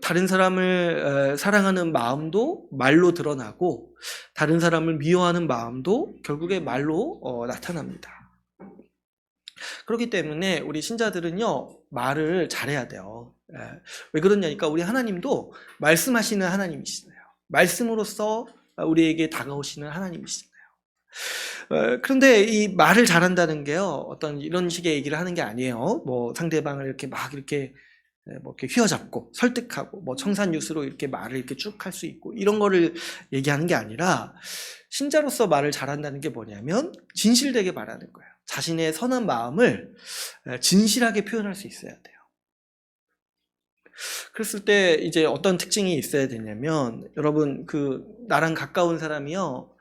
다른 사람을 사랑하는 마음도 말로 드러나고, 다른 사람을 미워하는 마음도 결국에 말로 나타납니다. 그렇기 때문에 우리 신자들은요, 말을 잘해야 돼요. 왜 그러냐니까 우리 하나님도 말씀하시는 하나님이시잖아요. 말씀으로써 우리에게 다가오시는 하나님이시잖아요. 그런데 이 말을 잘한다는 게요, 어떤 이런 식의 얘기를 하는 게 아니에요. 뭐 상대방을 이렇게 막 이렇게 뭐 이렇게 휘어잡고 설득하고 뭐 청산유수로 이렇게 말을 이렇게 쭉 할 수 있고 이런 거를 얘기하는 게 아니라, 신자로서 말을 잘한다는 게 뭐냐면 진실되게 말하는 거예요. 자신의 선한 마음을 진실하게 표현할 수 있어야 돼요. 그랬을 때 이제 어떤 특징이 있어야 되냐면, 여러분 나랑 가까운 사람이요,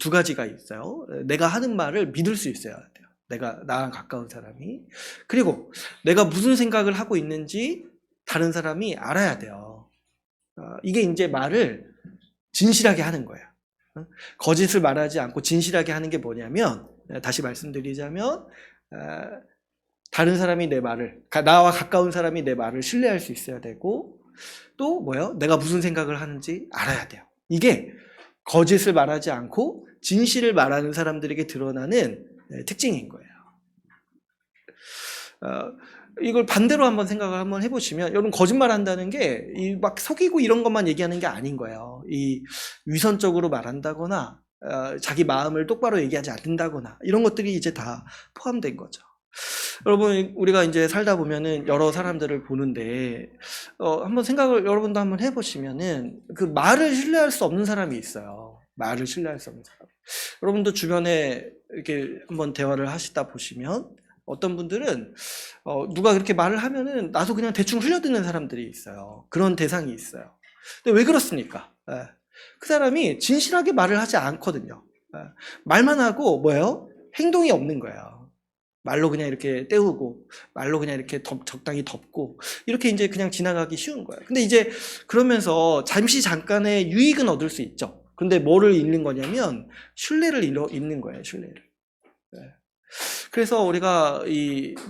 두 가지가 있어요. 내가 하는 말을 믿을 수 있어야 돼요. 나랑 가까운 사람이. 그리고 내가 무슨 생각을 하고 있는지 다른 사람이 알아야 돼요. 이게 이제 말을 진실하게 하는 거예요. 거짓을 말하지 않고 진실하게 하는 게 뭐냐면, 다시 말씀드리자면 다른 사람이 나와 가까운 사람이 내 말을 신뢰할 수 있어야 되고, 또 뭐요? 내가 무슨 생각을 하는지 알아야 돼요. 이게 거짓을 말하지 않고 진실을 말하는 사람들에게 드러나는 특징인 거예요. 이걸 반대로 한번 생각을 한번 해보시면, 여러분 거짓말 한다는 게 막 속이고 이런 것만 얘기하는 게 아닌 거예요. 이 위선적으로 말한다거나 자기 마음을 똑바로 얘기하지 않는다거나 이런 것들이 이제 다 포함된 거죠. 여러분 우리가 이제 살다 보면은 여러 사람들을 보는데 한번 생각을 여러분도 한번 해보시면은, 그 말을 신뢰할 수 없는 사람이 있어요. 말을 신뢰할 수 없는 사람. 여러분도 주변에 이렇게 한번 대화를 하시다 보시면, 어떤 분들은 누가 그렇게 말을 하면은 나도 그냥 대충 흘려듣는 사람들이 있어요. 그런 대상이 있어요. 근데 왜 그렇습니까? 그 사람이 진실하게 말을 하지 않거든요. 말만 하고 뭐예요? 행동이 없는 거예요. 말로 그냥 이렇게 때우고, 말로 그냥 이렇게 적당히 덮고, 이렇게 이제 그냥 지나가기 쉬운 거예요. 근데 이제 그러면서 잠깐의 유익은 얻을 수 있죠. 근데 뭐를 잃는 거냐면 신뢰를 잃는 거예요, 신뢰를. 그래서 우리가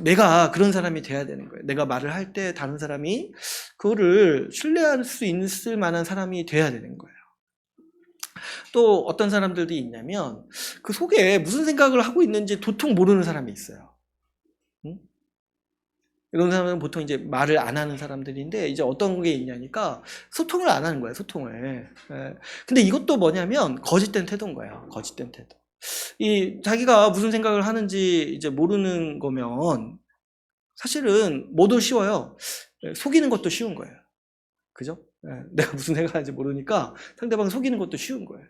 내가 그런 사람이 돼야 되는 거예요. 내가 말을 할 때 다른 사람이 그거를 신뢰할 수 있을 만한 사람이 돼야 되는 거예요. 또 어떤 사람들이 있냐면 그 속에 무슨 생각을 하고 있는지 도통 모르는 사람이 있어요. 이런 사람은 보통 이제 말을 안 하는 사람들인데, 이제 어떤 게 있냐니까 소통을 안 하는 거예요, 소통을. 근데 이것도 뭐냐면 거짓된 태도인 거예요, 거짓된 태도. 자기가 무슨 생각을 하는지 이제 모르는 거면 사실은 뭐도 쉬워요. 속이는 것도 쉬운 거예요. 그죠? 내가 무슨 생각하는지 모르니까 상대방 속이는 것도 쉬운 거예요.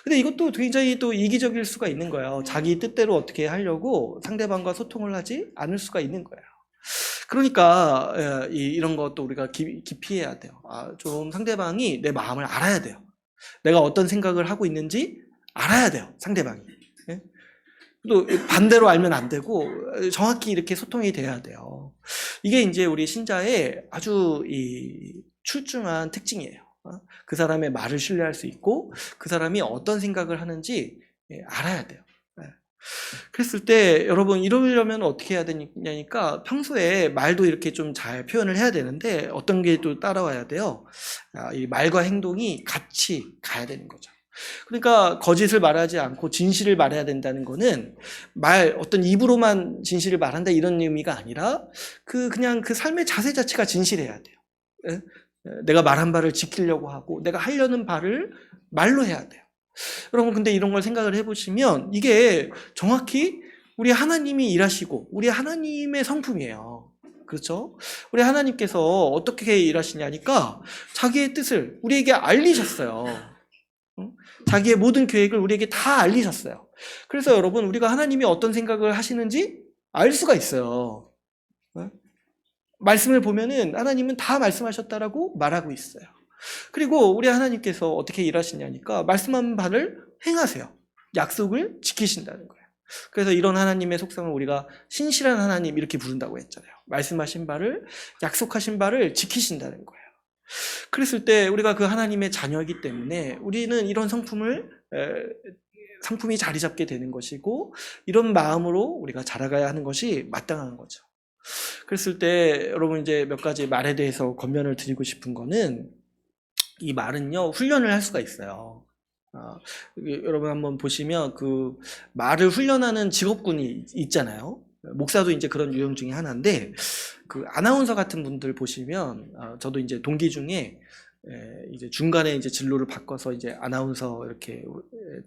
근데 이것도 굉장히 또 이기적일 수가 있는 거예요. 자기 뜻대로 어떻게 하려고 상대방과 소통을 하지 않을 수가 있는 거예요. 그러니까 이런 것도 우리가 깊이 해야 돼요. 좀 상대방이 내 마음을 알아야 돼요. 내가 어떤 생각을 하고 있는지 알아야 돼요, 상대방이. 또 반대로 알면 안 되고 정확히 이렇게 소통이 돼야 돼요. 이게 이제 우리 신자의 아주 출중한 특징이에요. 그 사람의 말을 신뢰할 수 있고 그 사람이 어떤 생각을 하는지 알아야 돼요. 그랬을 때 여러분 이러려면 어떻게 해야 되냐니까, 평소에 말도 이렇게 좀 잘 표현을 해야 되는데 어떤 게 또 따라와야 돼요. 이 말과 행동이 같이 가야 되는 거죠. 그러니까 거짓을 말하지 않고 진실을 말해야 된다는 거는 어떤 입으로만 진실을 말한다 이런 의미가 아니라 그냥 그 삶의 자세 자체가 진실해야 돼요. 내가 말한 바를 지키려고 하고 내가 하려는 바를 말로 해야 돼요. 여러분 근데 이런 걸 생각을 해보시면 이게 정확히 우리 하나님이 일하시고 우리 하나님의 성품이에요. 그렇죠? 우리 하나님께서 어떻게 일하시냐니까 자기의 뜻을 우리에게 알리셨어요. 자기의 모든 계획을 우리에게 다 알리셨어요. 그래서 여러분 우리가 하나님이 어떤 생각을 하시는지 알 수가 있어요. 말씀을 보면은 하나님은 다 말씀하셨다라고 말하고 있어요. 그리고 우리 하나님께서 어떻게 일하시냐니까 말씀한 바를 행하세요. 약속을 지키신다는 거예요. 그래서 이런 하나님의 속성을 우리가 신실한 하나님 이렇게 부른다고 했잖아요. 말씀하신 바를, 약속하신 바를 지키신다는 거예요. 그랬을 때 우리가 그 하나님의 자녀이기 때문에 우리는 이런 성품이 자리 잡게 되는 것이고 이런 마음으로 우리가 자라가야 하는 것이 마땅한 거죠. 그랬을 때 여러분 이제 몇 가지 말에 대해서 권면을 드리고 싶은 거는 이 말은요 훈련을 할 수가 있어요. 여러분 한번 보시면 그 말을 훈련하는 직업군이 있잖아요. 목사도 이제 그런 유형 중에 하나인데 그 아나운서 같은 분들 보시면 저도 이제 동기 중에 이제 중간에 이제 진로를 바꿔서 이제 아나운서 이렇게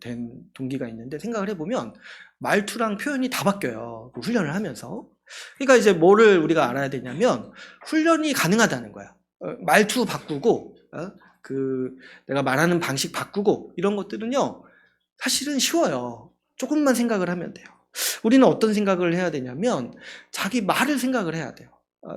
된 동기가 있는데 생각을 해보면 말투랑 표현이 다 바뀌어요. 그 훈련을 하면서. 그러니까 이제 뭐를 우리가 알아야 되냐면 훈련이 가능하다는 거야. 말투 바꾸고 그 내가 말하는 방식 바꾸고 이런 것들은요 사실은 쉬워요. 조금만 생각을 하면 돼요. 우리는 어떤 생각을 해야 되냐면 자기 말을 생각을 해야 돼요.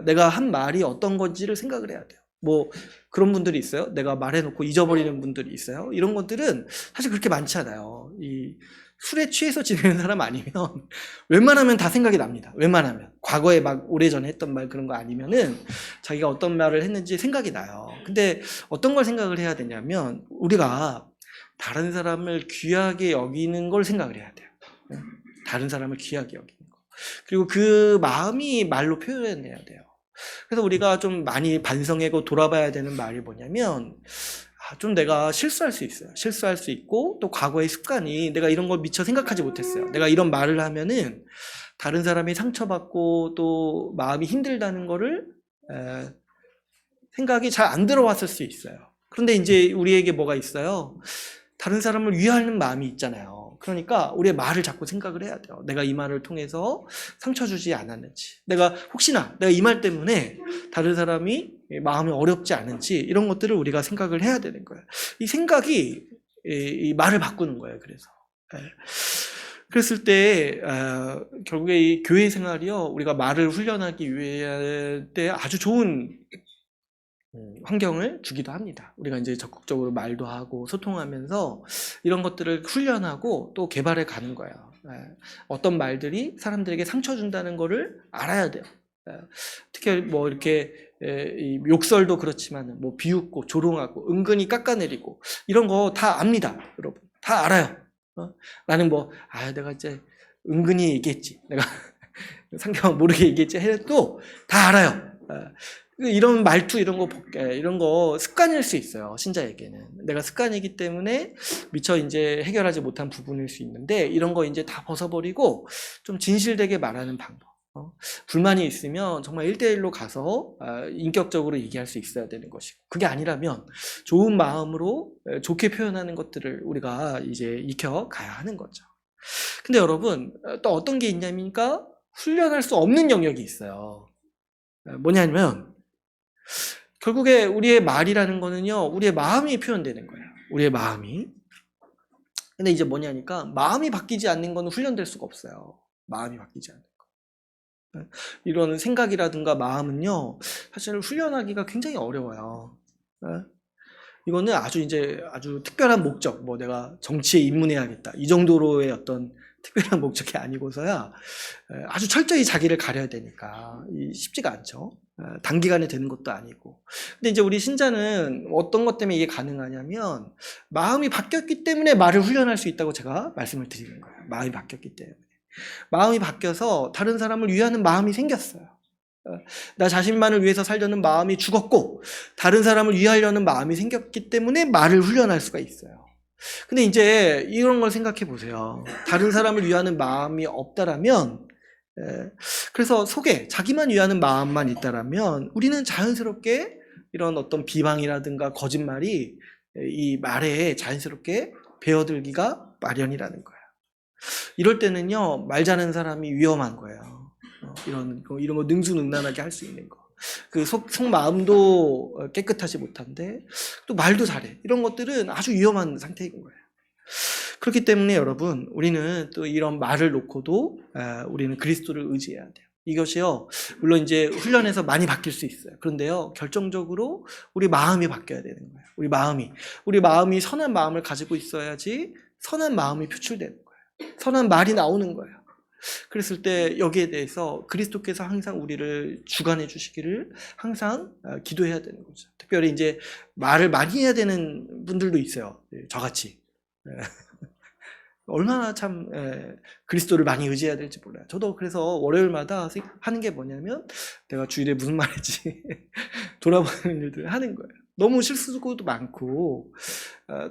내가 한 말이 어떤 건지를 생각을 해야 돼요. 뭐 그런 분들이 있어요. 내가 말해놓고 잊어버리는 분들이 있어요. 이런 것들은 사실 그렇게 많지 않아요. 이 술에 취해서 지내는 사람 아니면 웬만하면 다 생각이 납니다. 웬만하면 과거에 막 오래전에 했던 말 그런 거 아니면은 자기가 어떤 말을 했는지 생각이 나요. 근데 어떤 걸 생각을 해야 되냐면 우리가 다른 사람을 귀하게 여기는 걸 생각을 해야 돼요. 다른 사람을 귀하게 여기는 거. 그리고 그 마음이 말로 표현해야 돼요. 그래서 우리가 좀 많이 반성하고 돌아봐야 되는 말이 뭐냐면 좀 내가 실수할 수 있어요. 실수할 수 있고 또 과거의 습관이 내가 이런 걸 미처 생각하지 못했어요. 내가 이런 말을 하면은 다른 사람이 상처받고 또 마음이 힘들다는 거를 생각이 잘 안 들어왔을 수 있어요. 그런데 이제 우리에게 뭐가 있어요? 다른 사람을 위하는 마음이 있잖아요. 그러니까 우리의 말을 자꾸 생각을 해야 돼요. 내가 이 말을 통해서 상처 주지 않았는지, 내가 혹시나 내가 이 말 때문에 다른 사람이 마음이 어렵지 않은지 이런 것들을 우리가 생각을 해야 되는 거예요. 이 생각이 이 말을 바꾸는 거예요. 그래서 그랬을 때 결국에 이 교회 생활이요 우리가 말을 훈련하기 위해 때 아주 좋은 환경을 주기도 합니다. 우리가 이제 적극적으로 말도 하고 소통하면서 이런 것들을 훈련하고 또 개발해 가는 거예요. 어떤 말들이 사람들에게 상처 준다는 거를 알아야 돼요. 특히 뭐 이렇게 욕설도 그렇지만 뭐 비웃고 조롱하고 은근히 깎아내리고 이런 거 다 압니다. 여러분 다 알아요. 나는 뭐 내가 이제 은근히 얘기했지, 내가 상대방 모르게 얘기했지 해도 다 알아요. 이런 말투 이런 거 습관일 수 있어요. 신자에게는 내가 습관이기 때문에 미처 이제 해결하지 못한 부분일 수 있는데 이런 거 이제 다 벗어버리고 좀 진실되게 말하는 방법. 불만이 있으면 정말 1대1로 가서 인격적으로 얘기할 수 있어야 되는 것이고, 그게 아니라면 좋은 마음으로 좋게 표현하는 것들을 우리가 이제 익혀 가야 하는 거죠. 근데 여러분 또 어떤 게 있냐니까 훈련할 수 없는 영역이 있어요. 뭐냐면 결국에 우리의 말이라는 거는요 우리의 마음이 표현되는 거예요. 우리의 마음이. 근데 이제 뭐냐니까 마음이 바뀌지 않는 거는 훈련될 수가 없어요. 마음이 바뀌지 않는 거. 이런 생각이라든가 마음은요 사실 훈련하기가 굉장히 어려워요. 이거는 아주 특별한 목적, 뭐 내가 정치에 입문해야겠다 이 정도로의 어떤 특별한 목적이 아니고서야 아주 철저히 자기를 가려야 되니까 쉽지가 않죠. 단기간에 되는 것도 아니고. 근데 이제 우리 신자는 어떤 것 때문에 이게 가능하냐면 마음이 바뀌었기 때문에 말을 훈련할 수 있다고 제가 말씀을 드리는 거예요. 마음이 바뀌었기 때문에. 마음이 바뀌어서 다른 사람을 위하는 마음이 생겼어요. 나 자신만을 위해서 살려는 마음이 죽었고 다른 사람을 위하려는 마음이 생겼기 때문에 말을 훈련할 수가 있어요. 근데 이제 이런 걸 생각해 보세요. 다른 사람을 위하는 마음이 없다라면, 그래서 속에 자기만 위하는 마음만 있다라면 우리는 자연스럽게 이런 어떤 비방이라든가 거짓말이 이 말에 자연스럽게 배어들기가 마련이라는 거예요. 이럴 때는요, 말 잘하는 사람이 위험한 거예요. 이런 거 능수능란하게 할 수 있는 거. 그 속마음도 깨끗하지 못한데 또 말도 잘해. 이런 것들은 아주 위험한 상태인 거예요. 그렇기 때문에 여러분, 우리는 또 이런 말을 놓고도 우리는 그리스도를 의지해야 돼요. 이것이요, 물론 이제 훈련해서 많이 바뀔 수 있어요. 그런데요, 결정적으로 우리 마음이 바뀌어야 되는 거예요. 우리 마음이 선한 마음을 가지고 있어야지 선한 마음이 표출되는 거예요. 선한 말이 나오는 거예요. 그랬을 때 여기에 대해서 그리스도께서 항상 우리를 주관해 주시기를 항상 기도해야 되는 거죠. 특별히 이제 말을 많이 해야 되는 분들도 있어요. 저같이. 얼마나 참 그리스도를 많이 의지해야 될지 몰라요. 저도 그래서 월요일마다 하는 게 뭐냐면 내가 주일에 무슨 말 했지 돌아보는 일들을 하는 거예요. 너무 실수도 많고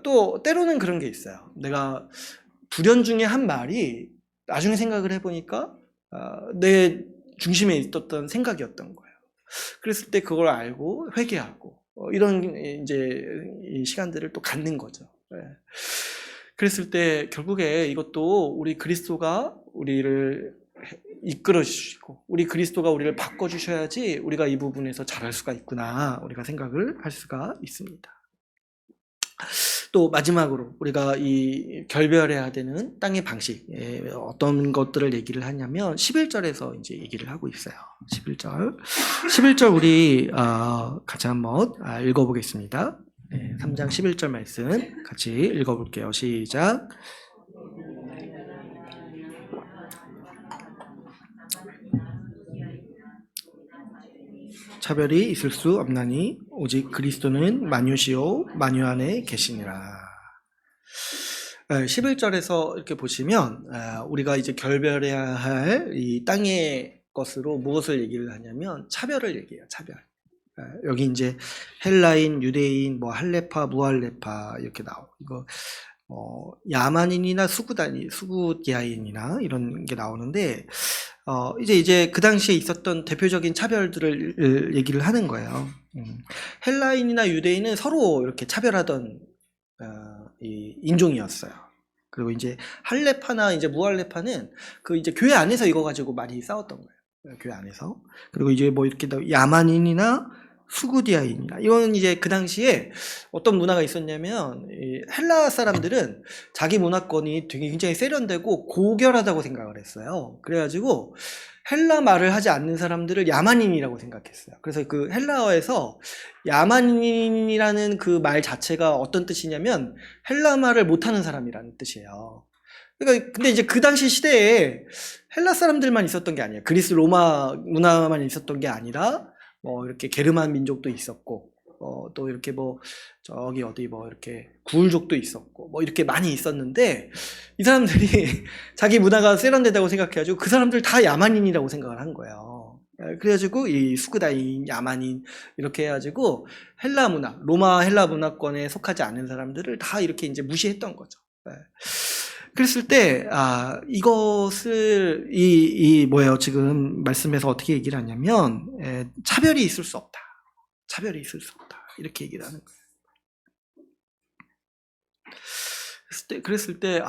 또 때로는 그런 게 있어요. 내가 불연 중에 한 말이 나중에 생각을 해보니까 내 중심에 있었던 생각이었던 거예요. 그랬을 때 그걸 알고 회개하고 이런 이제 이 시간들을 또 갖는 거죠. 그랬을 때 결국에 이것도 우리 그리스도가 우리를 이끌어 주시고 우리 그리스도가 우리를 바꿔 주셔야지 우리가 이 부분에서 잘할 수가 있구나 우리가 생각을 할 수가 있습니다. 또 마지막으로 우리가 이 결별해야 되는 땅의 방식 어떤 것들을 얘기를 하냐면 11절에서 이제 얘기를 하고 있어요. 11절 우리 같이 한번 읽어보겠습니다. 3장 11절 말씀 같이 읽어볼게요. 시작. 차별이 있을 수 없나니 오직 그리스도는 만유시요 만유 안에 계시니라. 11절에서 이렇게 보시면 우리가 이제 결별해야 할 이 땅의 것으로 무엇을 얘기를 하냐면 차별을 얘기해요. 차별. 여기 이제 헬라인, 유대인, 뭐 할레파, 무할레파 이렇게 나오고 이거 야만인이나 수구디아인이나 이런 게 나오는데 이제 그 당시에 있었던 대표적인 차별들을 얘기를 하는 거예요. 헬라인이나 유대인은 서로 이렇게 차별하던 이 인종이었어요. 그리고 이제 할레파나 이제 무할레파는 그 이제 교회 안에서 이거 가지고 많이 싸웠던 거예요. 교회 안에서. 그리고 이제 뭐 이렇게 야만인이나 수구디아인이나 이건 이제 그 당시에 어떤 문화가 있었냐면 헬라 사람들은 자기 문화권이 되게 굉장히 세련되고 고결하다고 생각을 했어요. 그래가지고 헬라 말을 하지 않는 사람들을 야만인이라고 생각했어요. 그래서 그 헬라어에서 야만인이라는 그 말 자체가 어떤 뜻이냐면 헬라 말을 못하는 사람이라는 뜻이에요. 그러니까 근데 이제 그 당시 시대에 헬라 사람들만 있었던 게 아니에요. 그리스 로마 문화만 있었던 게 아니라 뭐 이렇게 게르만 민족도 있었고 또 이렇게 뭐 저기 어디 뭐 이렇게 구울족도 있었고 뭐 이렇게 많이 있었는데 이 사람들이 자기 문화가 세련되다고 생각해가지고 그 사람들 다 야만인이라고 생각을 한 거예요. 그래가지고 이 수구다인, 야만인 이렇게 해가지고 헬라 문화, 로마 헬라 문화권에 속하지 않은 사람들을 다 이렇게 이제 무시했던 거죠. 그랬을 때 이것을 뭐예요? 지금 말씀에서 어떻게 얘기를 하냐면 차별이 있을 수 없다. 차별이 있을 수 없다. 이렇게 얘기를 하는 거예요. 그랬을 때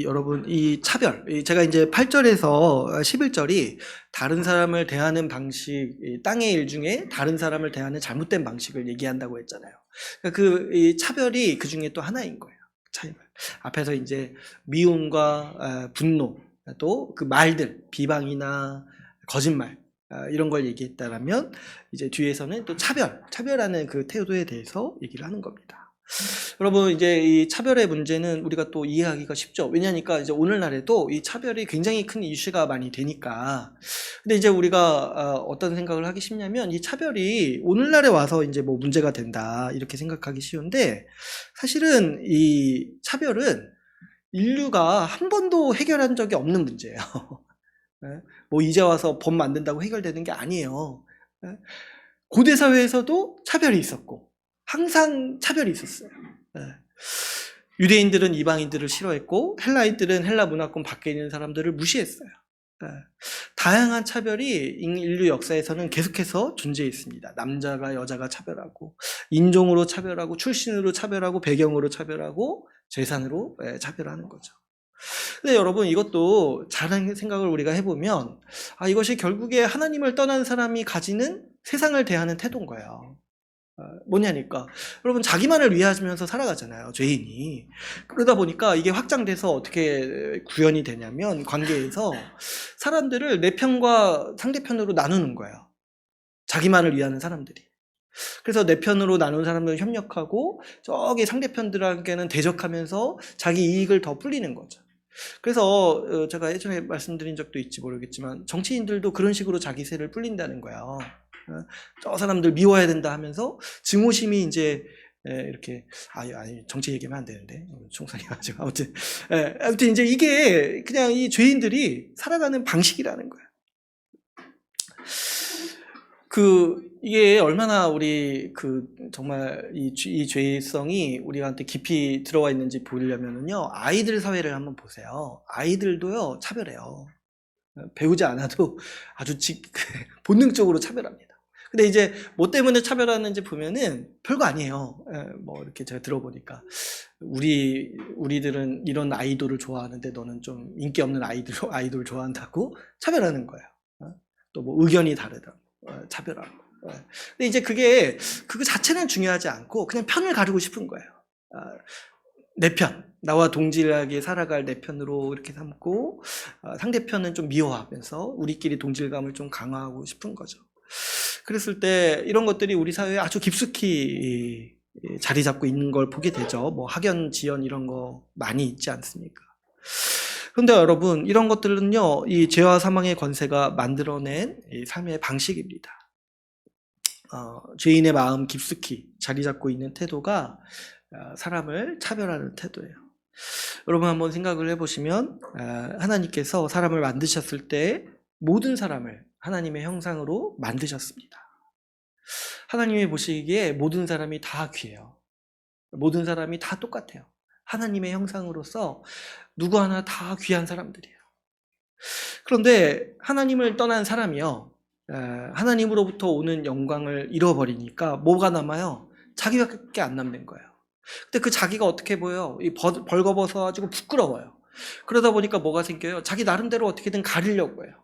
여러분 이 차별 제가 이제 8절에서 11절이 다른 사람을 대하는 방식 땅의 일 중에 다른 사람을 대하는 잘못된 방식을 얘기한다고 했잖아요. 그러니까 이 차별이 그 중에 또 하나인 거예요. 차별. 앞에서 이제 미움과 분노 또 그 말들 비방이나 거짓말 이런 걸 얘기했다라면 이제 뒤에서는 또 차별하는 그 태도에 대해서 얘기를 하는 겁니다. 여러분 이제 이 차별의 문제는 우리가 또 이해하기가 쉽죠. 왜냐하니까 이제 오늘날에도 이 차별이 굉장히 큰 이슈가 많이 되니까. 근데 이제 우리가 어떤 생각을 하기 쉽냐면 이 차별이 오늘날에 와서 이제 뭐 문제가 된다 이렇게 생각하기 쉬운데 사실은 이 차별은 인류가 한 번도 해결한 적이 없는 문제예요. 뭐 이제 와서 법 만든다고 해결되는 게 아니에요. 고대 사회에서도 차별이 있었고 항상 차별이 있었어요. 유대인들은 이방인들을 싫어했고 헬라인들은 헬라 문화권 밖에 있는 사람들을 무시했어요. 예. 다양한 차별이 인류 역사에서는 계속해서 존재해 있습니다. 남자가 여자가 차별하고, 인종으로 차별하고, 출신으로 차별하고, 배경으로 차별하고, 재산으로 차별하는 거죠. 근데 여러분, 이것도 다른 생각을 우리가 해보면, 이것이 결국에 하나님을 떠난 사람이 가지는 세상을 대하는 태도인 거예요. 뭐냐니까 여러분, 자기만을 위하면서 살아가잖아요, 죄인이. 그러다 보니까 이게 확장돼서 어떻게 구현이 되냐면, 관계에서 사람들을 내 편과 상대편으로 나누는 거예요. 자기만을 위하는 사람들이. 그래서 내 편으로 나눈 사람들은 협력하고, 저기 상대편들에게는 대적하면서 자기 이익을 더 불리는 거죠. 그래서 제가 예전에 말씀드린 적도 있지 모르겠지만, 정치인들도 그런 식으로 자기 세를 불린다는 거예요. 저 사람들 미워야 된다 하면서 증오심이 이제 이렇게 아니 정치 얘기하면 안 되는데 총선이가지고 아무튼 이제 이게 그냥 이 죄인들이 살아가는 방식이라는 거예요. 이게 얼마나 우리 정말 이 죄성이 우리한테 깊이 들어와 있는지 보려면은요, 아이들 사회를 한번 보세요. 아이들도요 차별해요. 배우지 않아도 아주 본능적으로 차별합니다. 근데 이제 뭐 때문에 차별하는지 보면은 별거 아니에요. 뭐 이렇게 제가 들어보니까 우리들은 이런 아이돌을 좋아하는데 너는 좀 인기 없는 아이돌 좋아한다고 차별하는 거예요. 또 뭐 의견이 다르다 차별하고. 근데 이제 그거 자체는 중요하지 않고 그냥 편을 가르고 싶은 거예요. 내 편, 나와 동질하게 살아갈 내 편으로 이렇게 삼고, 상대편은 좀 미워하면서 우리끼리 동질감을 좀 강화하고 싶은 거죠. 그랬을 때 이런 것들이 우리 사회에 아주 깊숙이 자리 잡고 있는 걸 보게 되죠. 뭐 학연, 지연 이런 거 많이 있지 않습니까? 그런데 여러분, 이런 것들은요, 이 죄와 사망의 권세가 만들어낸 이 삶의 방식입니다. 죄인의 마음 깊숙이 자리 잡고 있는 태도가 사람을 차별하는 태도예요. 여러분 한번 생각을 해보시면, 하나님께서 사람을 만드셨을 때 모든 사람을 하나님의 형상으로 만드셨습니다. 하나님이 보시기에 모든 사람이 다 귀해요. 모든 사람이 다 똑같아요. 하나님의 형상으로서 누구 하나 다 귀한 사람들이에요. 그런데 하나님을 떠난 사람이요, 하나님으로부터 오는 영광을 잃어버리니까 뭐가 남아요? 자기밖에 안 남는 거예요. 근데 그 자기가 어떻게 보여요? 벌거벗어가지고 부끄러워요. 그러다 보니까 뭐가 생겨요? 자기 나름대로 어떻게든 가리려고 해요.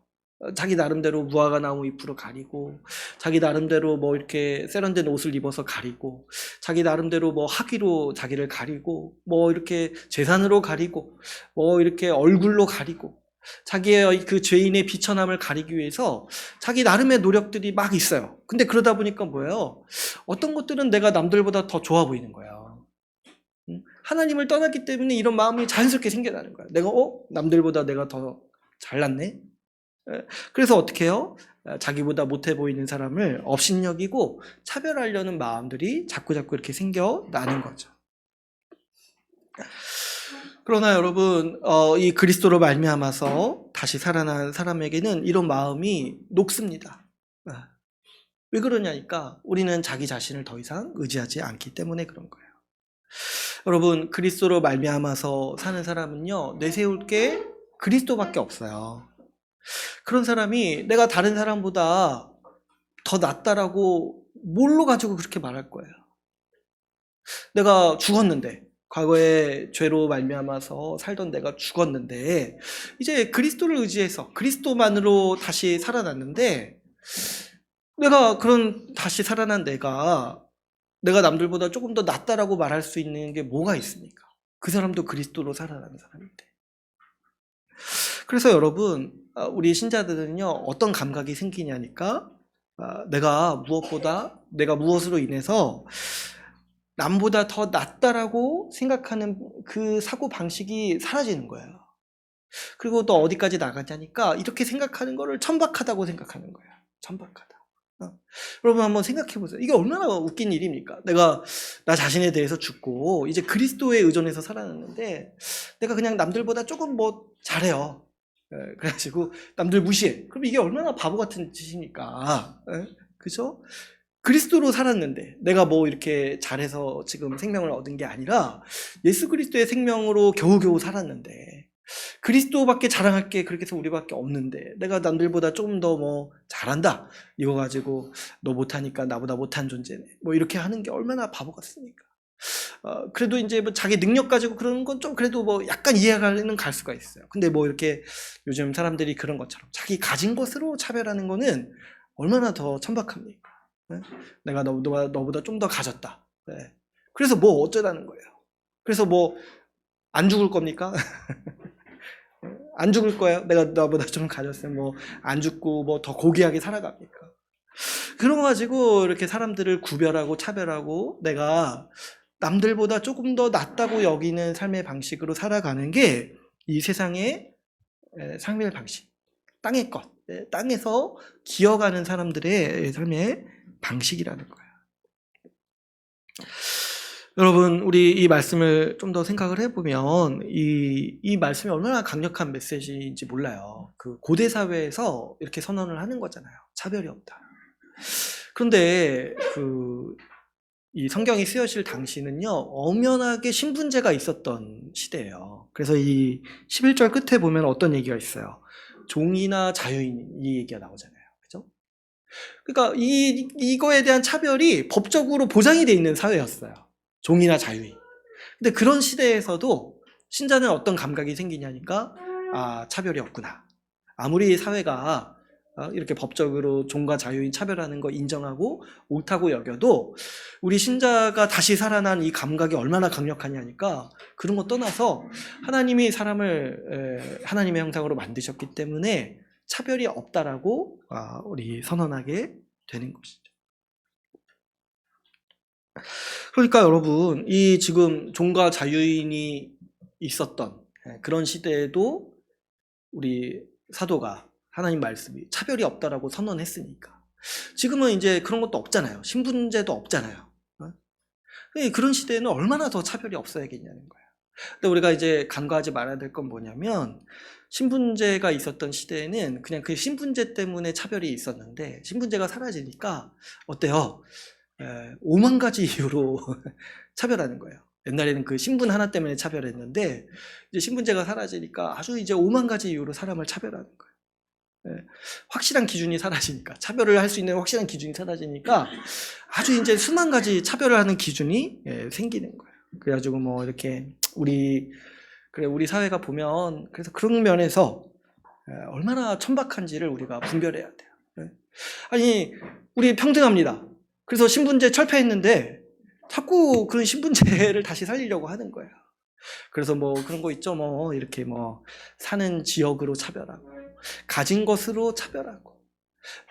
자기 나름대로 무화과 나무 잎으로 가리고, 자기 나름대로 뭐 이렇게 세련된 옷을 입어서 가리고, 자기 나름대로 뭐 학위로 자기를 가리고, 뭐 이렇게 재산으로 가리고, 뭐 이렇게 얼굴로 가리고, 자기의 그 죄인의 비천함을 가리기 위해서 자기 나름의 노력들이 막 있어요. 근데 그러다 보니까 뭐예요? 어떤 것들은 내가 남들보다 더 좋아 보이는 거예요. 하나님을 떠났기 때문에 이런 마음이 자연스럽게 생겨나는 거예요. 남들보다 내가 더 잘났네? 그래서 어떻게 해요? 자기보다 못해 보이는 사람을 업신여기고 차별하려는 마음들이 자꾸 이렇게 생겨나는 거죠. 그러나 여러분, 이 그리스도로 말미암아서 다시 살아난 사람에게는 이런 마음이 녹습니다. 왜 그러냐니까 우리는 자기 자신을 더 이상 의지하지 않기 때문에 그런 거예요. 여러분, 그리스도로 말미암아서 사는 사람은요, 내세울 게 그리스도밖에 없어요. 그런 사람이 내가 다른 사람보다 더 낫다라고 뭘로 가지고 그렇게 말할 거예요? 내가 죽었는데, 과거에 죄로 말미암아서 살던 내가 죽었는데 이제 그리스도를 의지해서 그리스도만으로 다시 살아났는데, 내가 그런 다시 살아난 내가 남들보다 조금 더 낫다라고 말할 수 있는 게 뭐가 있습니까? 그 사람도 그리스도로 살아나는 사람인데. 그래서 여러분, 우리 신자들은요, 어떤 감각이 생기냐니까, 내가 무엇으로 인해서 남보다 더 낫다라고 생각하는 그 사고 방식이 사라지는 거예요. 그리고 또 어디까지 나가냐니까 이렇게 생각하는 거를 천박하다고 생각하는 거예요. 천박하다. 여러분 한번 생각해 보세요. 이게 얼마나 웃긴 일입니까? 내가 나 자신에 대해서 죽고 이제 그리스도에 의존해서 살아났는데, 내가 그냥 남들보다 조금 뭐 잘해요. 그래가지고 남들 무시해. 그럼 이게 얼마나 바보 같은 짓입니까? 그죠? 그리스도로 살았는데, 내가 뭐 이렇게 잘해서 지금 생명을 얻은 게 아니라 예수 그리스도의 생명으로 겨우겨우 살았는데, 그리스도밖에 자랑할 게 그렇게 해서 우리밖에 없는데 내가 남들보다 조금 더 뭐 잘한다 이거 가지고 너 못하니까 나보다 못한 존재네 뭐 이렇게 하는 게 얼마나 바보 같습니까? 그래도 이제 뭐 자기 능력 가지고 그러는 건 좀 그래도 뭐 약간 이해가는 갈 수가 있어요. 근데 뭐 이렇게 요즘 사람들이 그런 것처럼 자기 가진 것으로 차별하는 거는 얼마나 더 천박합니까? 네? 내가 너보다 좀 더 가졌다. 네. 그래서 뭐 어쩌라는 거예요? 그래서 뭐 안 죽을 겁니까? 안 죽을 거예요? 내가 너보다 좀 가졌으면 뭐 안 죽고 뭐 더 고귀하게 살아갑니까? 그런 거 가지고 이렇게 사람들을 구별하고 차별하고 내가 남들보다 조금 더 낫다고 여기는 삶의 방식으로 살아가는 게 이 세상의 삶의 방식, 땅의 것, 땅에서 기어가는 사람들의 삶의 방식이라는 거예요. 여러분, 우리 이 말씀을 좀 더 생각을 해보면 이 말씀이 얼마나 강력한 메시지인지 몰라요. 그 고대 사회에서 이렇게 선언을 하는 거잖아요. 차별이 없다. 그런데 이 성경이 쓰여질 당시는요, 엄연하게 신분제가 있었던 시대예요. 그래서 이 11절 끝에 보면 어떤 얘기가 있어요. 종이나 자유인 이 얘기가 나오잖아요. 그죠? 그러니까 이거에 대한 차별이 법적으로 보장이 돼 있는 사회였어요. 종이나 자유인. 근데 그런 시대에서도 신자는 어떤 감각이 생기냐니까, 차별이 없구나. 아무리 사회가 이렇게 법적으로 종과 자유인 차별하는 거 인정하고 옳다고 여겨도 우리 신자가 다시 살아난 이 감각이 얼마나 강력하냐니까 그런 거 떠나서 하나님이 사람을 하나님의 형상으로 만드셨기 때문에 차별이 없다라고 우리 선언하게 되는 것이죠. 그러니까 여러분, 이 지금 종과 자유인이 있었던 그런 시대에도 우리 사도가 하나님 말씀이 차별이 없다라고 선언했으니까 지금은 이제 그런 것도 없잖아요. 신분제도 없잖아요. 그런 시대에는 얼마나 더 차별이 없어야겠냐는 거예요. 근데 우리가 이제 간과하지 말아야 될 건 뭐냐면 신분제가 있었던 시대에는 그냥 그 신분제 때문에 차별이 있었는데 신분제가 사라지니까 어때요? 5만 가지 이유로 차별하는 거예요. 옛날에는 그 신분 하나 때문에 차별했는데 이제 신분제가 사라지니까 아주 이제 5만 가지 이유로 사람을 차별하는 거예요. 확실한 기준이 사라지니까 차별을 할 수 있는 확실한 기준이 사라지니까 아주 이제 수만 가지 차별을 하는 기준이 생기는 거예요. 그래가지고 뭐 이렇게 우리 사회가 보면 그래서 그런 면에서 얼마나 천박한지를 우리가 분별해야 돼요. 아니 우리 평등합니다. 그래서 신분제 철폐했는데 자꾸 그런 신분제를 다시 살리려고 하는 거예요. 그래서 뭐 그런 거 있죠. 뭐 이렇게 뭐 사는 지역으로 차별하고 가진 것으로 차별하고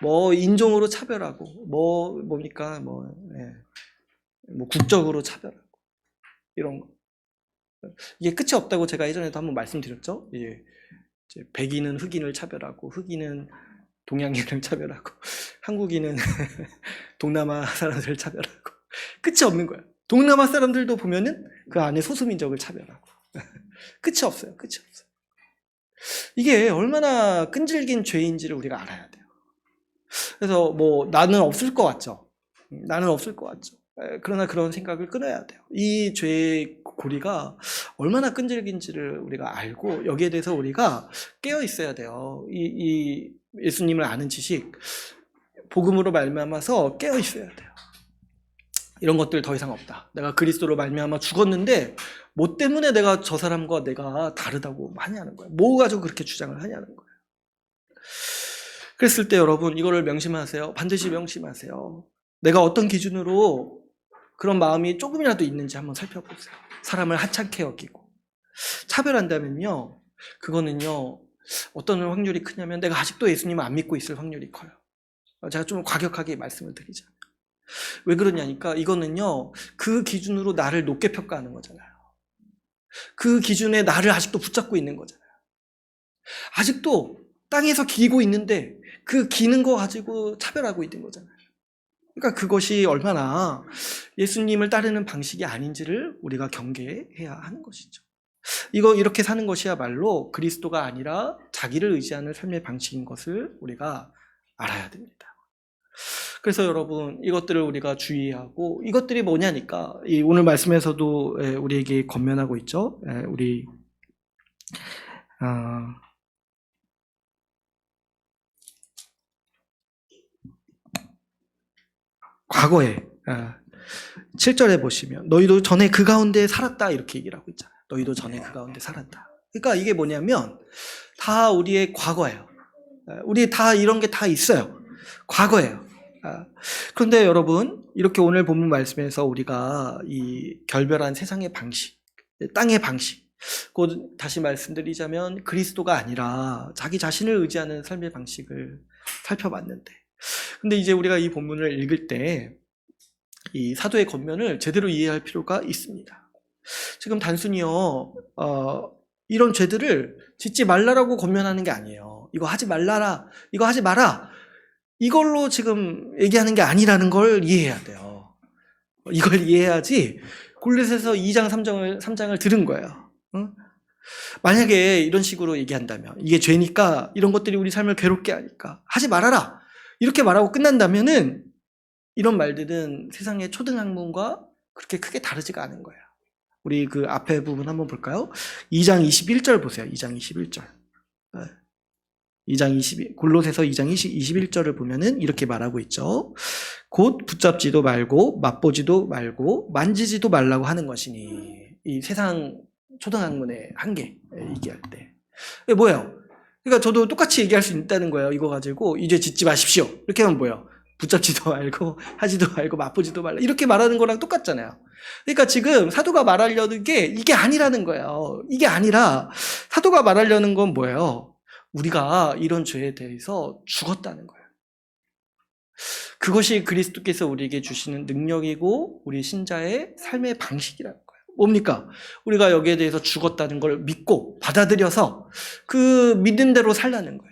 뭐 인종으로 차별하고 뭡니까 뭐 국적으로 차별하고 이런 거. 이게 끝이 없다고 제가 예전에도 한번 말씀드렸죠. 백인은 흑인을 차별하고 흑인은 동양인을 차별하고 한국인은 동남아 사람들을 차별하고 끝이 없는 거야. 동남아 사람들도 보면은 그 안에 소수민족을 차별하고 끝이 없어요. 끝이 없어요. 이게 얼마나 끈질긴 죄인지를 우리가 알아야 돼요. 그래서 뭐 나는 없을 것 같죠. 나는 없을 것 같죠. 그러나 그런 생각을 끊어야 돼요. 이 죄의 고리가 얼마나 끈질긴지를 우리가 알고 여기에 대해서 우리가 깨어 있어야 돼요. 이 예수님을 아는 지식, 복음으로 말미암아서 깨어 있어야 돼요. 이런 것들 더 이상 없다. 내가 그리스도로 말미암아 죽었는데 뭐 때문에 내가 저 사람과 내가 다르다고 하냐는 거예요. 뭐 가지고 그렇게 주장을 하냐는 거예요. 그랬을 때 여러분 이거를 명심하세요. 반드시 명심하세요. 내가 어떤 기준으로 그런 마음이 조금이라도 있는지 한번 살펴보세요. 사람을 하찮게 여기고 차별한다면요, 그거는요 어떤 확률이 크냐면 내가 아직도 예수님을 안 믿고 있을 확률이 커요. 제가 좀 과격하게 말씀을 드리자면 왜 그러냐니까 이거는요 그 기준으로 나를 높게 평가하는 거잖아요. 그 기준에 나를 아직도 붙잡고 있는 거잖아요. 아직도 땅에서 기고 있는데 그 기는 거 가지고 차별하고 있는 거잖아요. 그러니까 그것이 얼마나 예수님을 따르는 방식이 아닌지를 우리가 경계해야 하는 것이죠. 이렇게 사는 것이야말로 그리스도가 아니라 자기를 의지하는 삶의 방식인 것을 우리가 알아야 됩니다. 그래서 여러분 이것들을 우리가 주의하고 이것들이 뭐냐니까 오늘 말씀에서도 우리에게 권면하고 있죠. 우리 과거에 7절에 보시면 너희도 전에 그 가운데 살았다 이렇게 얘기를 하고 있잖아요. 너희도 전에 그 가운데 살았다. 그러니까 이게 뭐냐면 다 우리의 과거예요. 우리 다 이런 게 다 있어요. 과거예요. 그런데 여러분 이렇게 오늘 본문 말씀에서 우리가 이 결별한 세상의 방식, 땅의 방식, 곧 다시 말씀드리자면 그리스도가 아니라 자기 자신을 의지하는 삶의 방식을 살펴봤는데, 근데 이제 우리가 이 본문을 읽을 때 이 사도의 권면을 제대로 이해할 필요가 있습니다. 지금 단순히요 이런 죄들을 짓지 말라라고 권면하는 게 아니에요. 이거 하지 말라라, 이거 하지 마라, 이걸로 지금 얘기하는 게 아니라는 걸 이해해야 돼요. 이걸 이해해야지. 골로새서 2장 3장을 들은 거예요. 응? 만약에 이런 식으로 얘기한다면 이게 죄니까 이런 것들이 우리 삶을 괴롭게 하니까 하지 말아라 이렇게 말하고 끝난다면은 이런 말들은 세상의 초등학문과 그렇게 크게 다르지가 않은 거예요. 우리 그 앞에 부분 한번 볼까요? 2장 21절 보세요. 2장 21절. 골로새서 2장 21절을 보면은 이렇게 말하고 있죠. 곧 붙잡지도 말고 맛보지도 말고 만지지도 말라고 하는 것이니. 이 세상 초등학문의 한계 얘기할 때. 이게 뭐예요? 그러니까 저도 똑같이 얘기할 수 있다는 거예요. 이거 가지고 이제 짓지 마십시오. 이렇게 하면 뭐예요? 붙잡지도 말고 하지도 말고 맛보지도 말라 이렇게 말하는 거랑 똑같잖아요. 그러니까 지금 사도가 말하려는 게 이게 아니라는 거예요. 이게 아니라 사도가 말하려는 건 뭐예요? 우리가 이런 죄에 대해서 죽었다는 거예요. 그것이 그리스도께서 우리에게 주시는 능력이고 우리 신자의 삶의 방식이라는 거예요. 뭡니까? 우리가 여기에 대해서 죽었다는 걸 믿고 받아들여서 그 믿는 대로 살라는 거예요.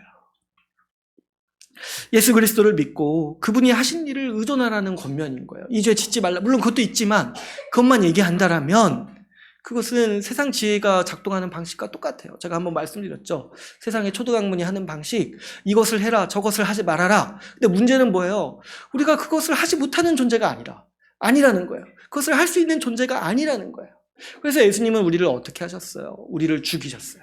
예수 그리스도를 믿고 그분이 하신 일을 의존하라는 권면인 거예요. 이 죄 짓지 말라. 물론 그것도 있지만 그것만 얘기한다라면 그것은 세상 지혜가 작동하는 방식과 똑같아요. 제가 한번 말씀드렸죠. 세상의 초등학문이 하는 방식, 이것을 해라, 저것을 하지 말아라. 근데 문제는 뭐예요? 우리가 그것을 하지 못하는 존재가 아니라는 거예요. 그것을 할 수 있는 존재가 아니라는 거예요. 그래서 예수님은 우리를 어떻게 하셨어요? 우리를 죽이셨어요.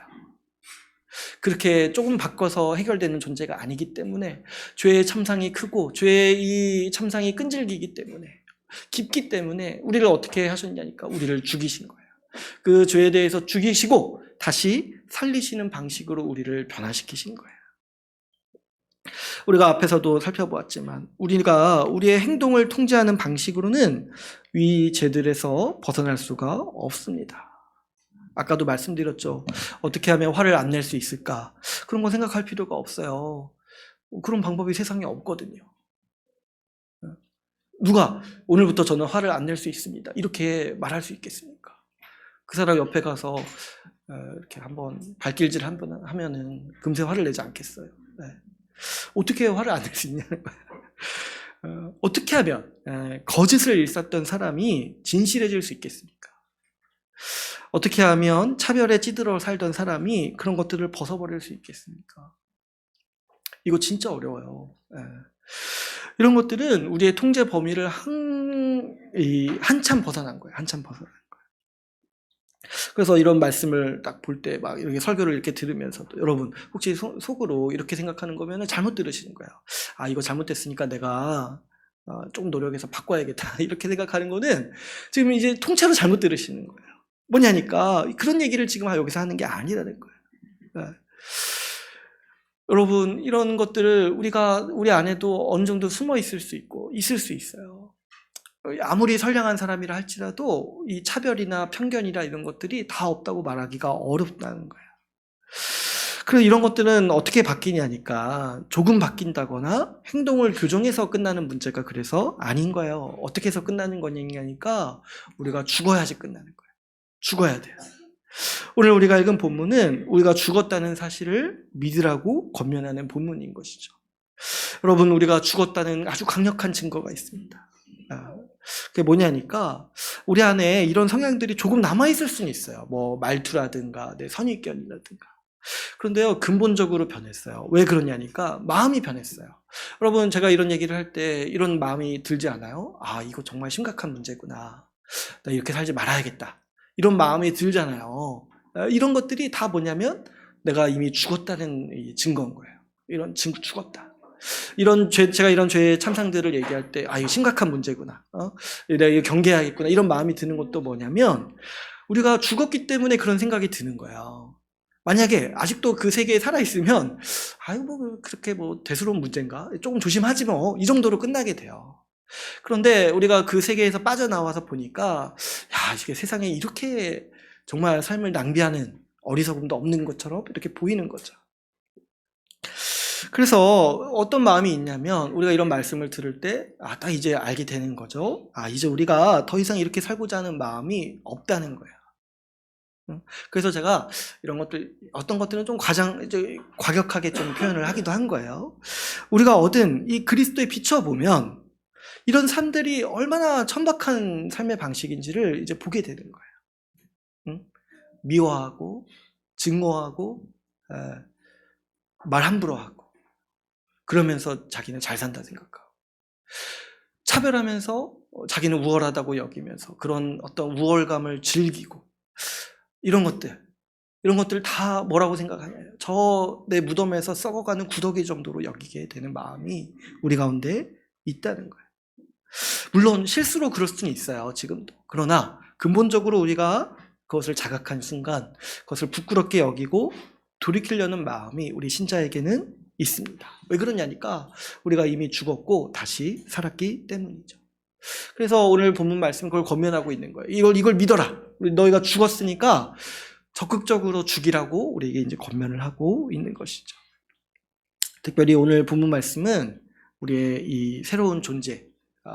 그렇게 조금 바꿔서 해결되는 존재가 아니기 때문에 죄의 참상이 크고 죄의 이 참상이 끈질기기 때문에 깊기 때문에 우리를 어떻게 하셨냐니까 우리를 죽이신 거예요. 그 죄에 대해서 죽이시고 다시 살리시는 방식으로 우리를 변화시키신 거예요. 우리가 앞에서도 살펴보았지만 우리가 우리의 행동을 통제하는 방식으로는 이 죄들에서 벗어날 수가 없습니다. 아까도 말씀드렸죠. 어떻게 하면 화를 안 낼 수 있을까? 그런 거 생각할 필요가 없어요. 그런 방법이 세상에 없거든요. 누가 오늘부터 저는 화를 안 낼 수 있습니다. 이렇게 말할 수 있겠습니까? 그 사람 옆에 가서 이렇게 한번 발길질 한번 하면은 금세 화를 내지 않겠어요. 네. 어떻게 화를 안 낼 수 있냐는 거예요. 어떻게 하면 거짓을 일삼던 사람이 진실해질 수 있겠습니까? 어떻게 하면 차별에 찌들어 살던 사람이 그런 것들을 벗어버릴 수 있겠습니까? 이거 진짜 어려워요. 이런 것들은 우리의 통제 범위를 한참 벗어난 거예요. 한참 벗어난 거예요. 그래서 이런 말씀을 딱 볼 때 막 이렇게 설교를 이렇게 들으면서도 여러분 혹시 속으로 이렇게 생각하는 거면 잘못 들으시는 거예요. 아, 이거 잘못됐으니까 내가 조금 노력해서 바꿔야겠다. 이렇게 생각하는 거는 지금 이제 통째로 잘못 들으시는 거예요. 뭐냐니까 그런 얘기를 지금 여기서 하는 게 아니라는 거예요. 여러분 이런 것들을 우리 안에도 어느 정도 숨어 있을 수 있고 있을 수 있어요. 아무리 선량한 사람이라 할지라도 이 차별이나 편견이나 이런 것들이 다 없다고 말하기가 어렵다는 거예요. 그래서 이런 것들은 어떻게 바뀌냐니까 조금 바뀐다거나 행동을 교정해서 끝나는 문제가 그래서 아닌 거예요. 어떻게 해서 끝나는 거냐니까 우리가 죽어야지 끝나는 거예요. 죽어야 돼요. 오늘 우리가 읽은 본문은 우리가 죽었다는 사실을 믿으라고 권면하는 본문인 것이죠. 여러분 우리가 죽었다는 아주 강력한 증거가 있습니다. 그게 뭐냐니까 우리 안에 이런 성향들이 조금 남아있을 수는 있어요. 뭐 말투라든가 내 선입견이라든가. 그런데요 근본적으로 변했어요. 왜 그러냐니까 마음이 변했어요. 여러분 제가 이런 얘기를 할 때 이런 마음이 들지 않아요? 아 이거 정말 심각한 문제구나. 나 이렇게 살지 말아야겠다. 이런 마음이 들잖아요. 이런 것들이 다 뭐냐면 내가 이미 죽었다는 이 증거인 거예요. 이런 증거 죽었다. 제가 이런 죄의 참상들을 얘기할 때, 이거 심각한 문제구나. 내가 이거 경계해야겠구나. 이런 마음이 드는 것도 뭐냐면, 우리가 죽었기 때문에 그런 생각이 드는 거예요. 만약에 아직도 그 세계에 살아있으면, 그렇게 대수로운 문제인가? 조금 조심하지 뭐. 이 정도로 끝나게 돼요. 그런데 우리가 그 세계에서 빠져나와서 보니까, 이게 세상에 이렇게 정말 삶을 낭비하는 어리석음도 없는 것처럼 이렇게 보이는 거죠. 그래서 어떤 마음이 있냐면 우리가 이런 말씀을 들을 때 딱 이제 알게 되는 거죠. 이제 우리가 더 이상 이렇게 살고자 하는 마음이 없다는 거예요. 그래서 제가 이런 것들, 어떤 것들은 좀 과격하게 좀 표현을 하기도 한 거예요. 우리가 얻은 이 그리스도에 비춰보면 이런 삶들이 얼마나 천박한 삶의 방식인지를 이제 보게 되는 거예요. 미워하고 증오하고 말 함부로 하고, 그러면서 자기는 잘 산다 생각하고, 차별하면서 자기는 우월하다고 여기면서 그런 어떤 우월감을 즐기고, 이런 것들 다 뭐라고 생각하냐요. 내 무덤에서 썩어가는 구더기 정도로 여기게 되는 마음이 우리 가운데 있다는 거예요. 물론 실수로 그럴 수는 있어요, 지금도. 그러나 근본적으로 우리가 그것을 자각한 순간 그것을 부끄럽게 여기고 돌이키려는 마음이 우리 신자에게는 있습니다. 왜 그러냐니까 우리가 이미 죽었고 다시 살았기 때문이죠. 그래서 오늘 본문 말씀 그걸 권면하고 있는 거예요. 이걸 믿어라. 너희가 죽었으니까 적극적으로 죽이라고 우리에게 이제 권면을 하고 있는 것이죠. 특별히 오늘 본문 말씀은 우리의 이 새로운 존재,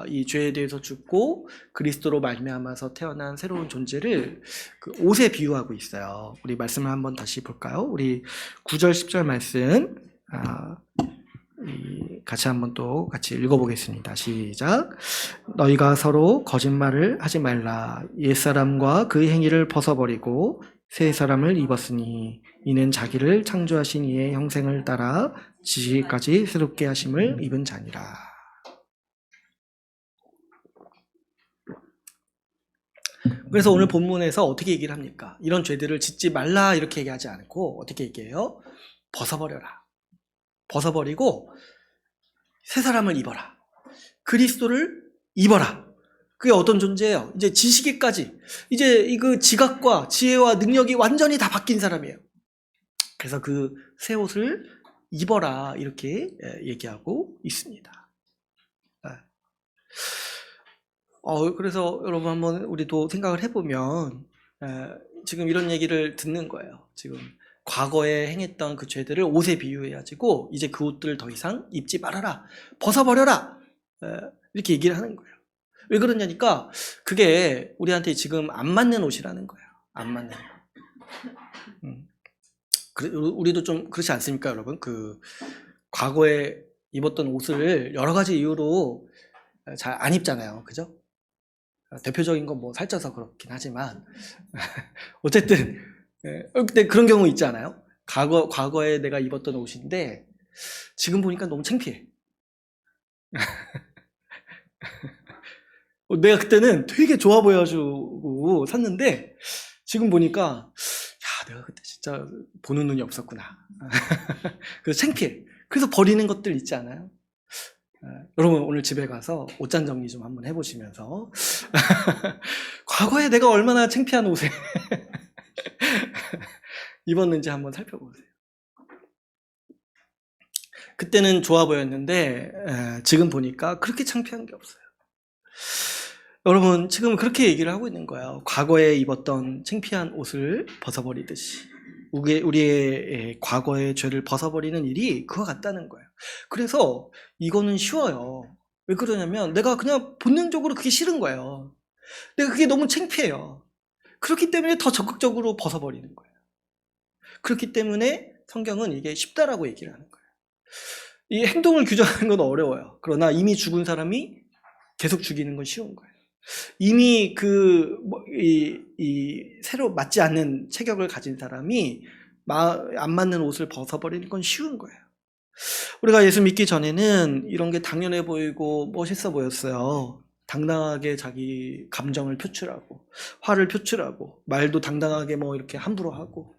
이 죄에 대해서 죽고 그리스도로 말미암아서 태어난 새로운 존재를 그 옷에 비유하고 있어요. 우리 말씀을 한번 다시 볼까요? 우리 9절 10절 말씀 같이 한번 또 같이 읽어보겠습니다. 시작. 너희가 서로 거짓말을 하지 말라. 옛사람과 그 행위를 벗어버리고 새 사람을 입었으니 이는 자기를 창조하신 이의 형생을 따라 지식까지 새롭게 하심을 입은 자니라. 그래서 오늘 본문에서 어떻게 얘기를 합니까? 이런 죄들을 짓지 말라 이렇게 얘기하지 않고 어떻게 얘기해요? 벗어버려라. 벗어버리고 새 사람을 입어라. 그리스도를 입어라. 그게 어떤 존재예요? 이제 지식에까지, 이제 그 지각과 지혜와 능력이 완전히 다 바뀐 사람이에요. 그래서 그 새 옷을 입어라 이렇게 얘기하고 있습니다. 그래서 여러분 한번 우리도 생각을 해보면 지금 이런 얘기를 듣는 거예요. 지금 과거에 행했던 그 죄들을 옷에 비유해가지고 이제 그 옷들을 더 이상 입지 말아라, 벗어버려라, 이렇게 얘기를 하는 거예요. 왜 그러냐니까 그게 우리한테 지금 안 맞는 옷이라는 거예요. 안 맞는 우리도 좀 그렇지 않습니까, 여러분? 그 과거에 입었던 옷을 여러 가지 이유로 잘 안 입잖아요, 그죠? 대표적인 건 뭐 살쪄서 그렇긴 하지만 어쨌든 근데 그런 경우 있지 않아요? 과거에 내가 입었던 옷인데 지금 보니까 너무 창피해. 내가 그때는 되게 좋아 보여주고 샀는데 지금 보니까 내가 그때 진짜 보는 눈이 없었구나. 그래서 창피해. 그래서 버리는 것들 있지 않아요? 여러분 오늘 집에 가서 옷장 정리 좀 한번 해보시면서 과거에 내가 얼마나 창피한 옷에 입었는지 한번 살펴보세요. 그때는 좋아 보였는데 지금 보니까 그렇게 창피한 게 없어요. 여러분 지금 그렇게 얘기를 하고 있는 거예요. 과거에 입었던 창피한 옷을 벗어버리듯이 우리의 과거의 죄를 벗어버리는 일이 그와 같다는 거예요. 그래서 이거는 쉬워요. 왜 그러냐면 내가 그냥 본능적으로 그게 싫은 거예요. 내가 그게 너무 창피해요. 그렇기 때문에 더 적극적으로 벗어버리는 거예요. 그렇기 때문에 성경은 이게 쉽다라고 얘기를 하는 거예요. 이 행동을 규정하는 건 어려워요. 그러나 이미 죽은 사람이 계속 죽이는 건 쉬운 거예요. 이미 새로 맞지 않는 체격을 가진 사람이 안 맞는 옷을 벗어버리는 건 쉬운 거예요. 우리가 예수 믿기 전에는 이런 게 당연해 보이고 멋있어 보였어요. 당당하게 자기 감정을 표출하고 화를 표출하고 말도 당당하게 뭐 이렇게 함부로 하고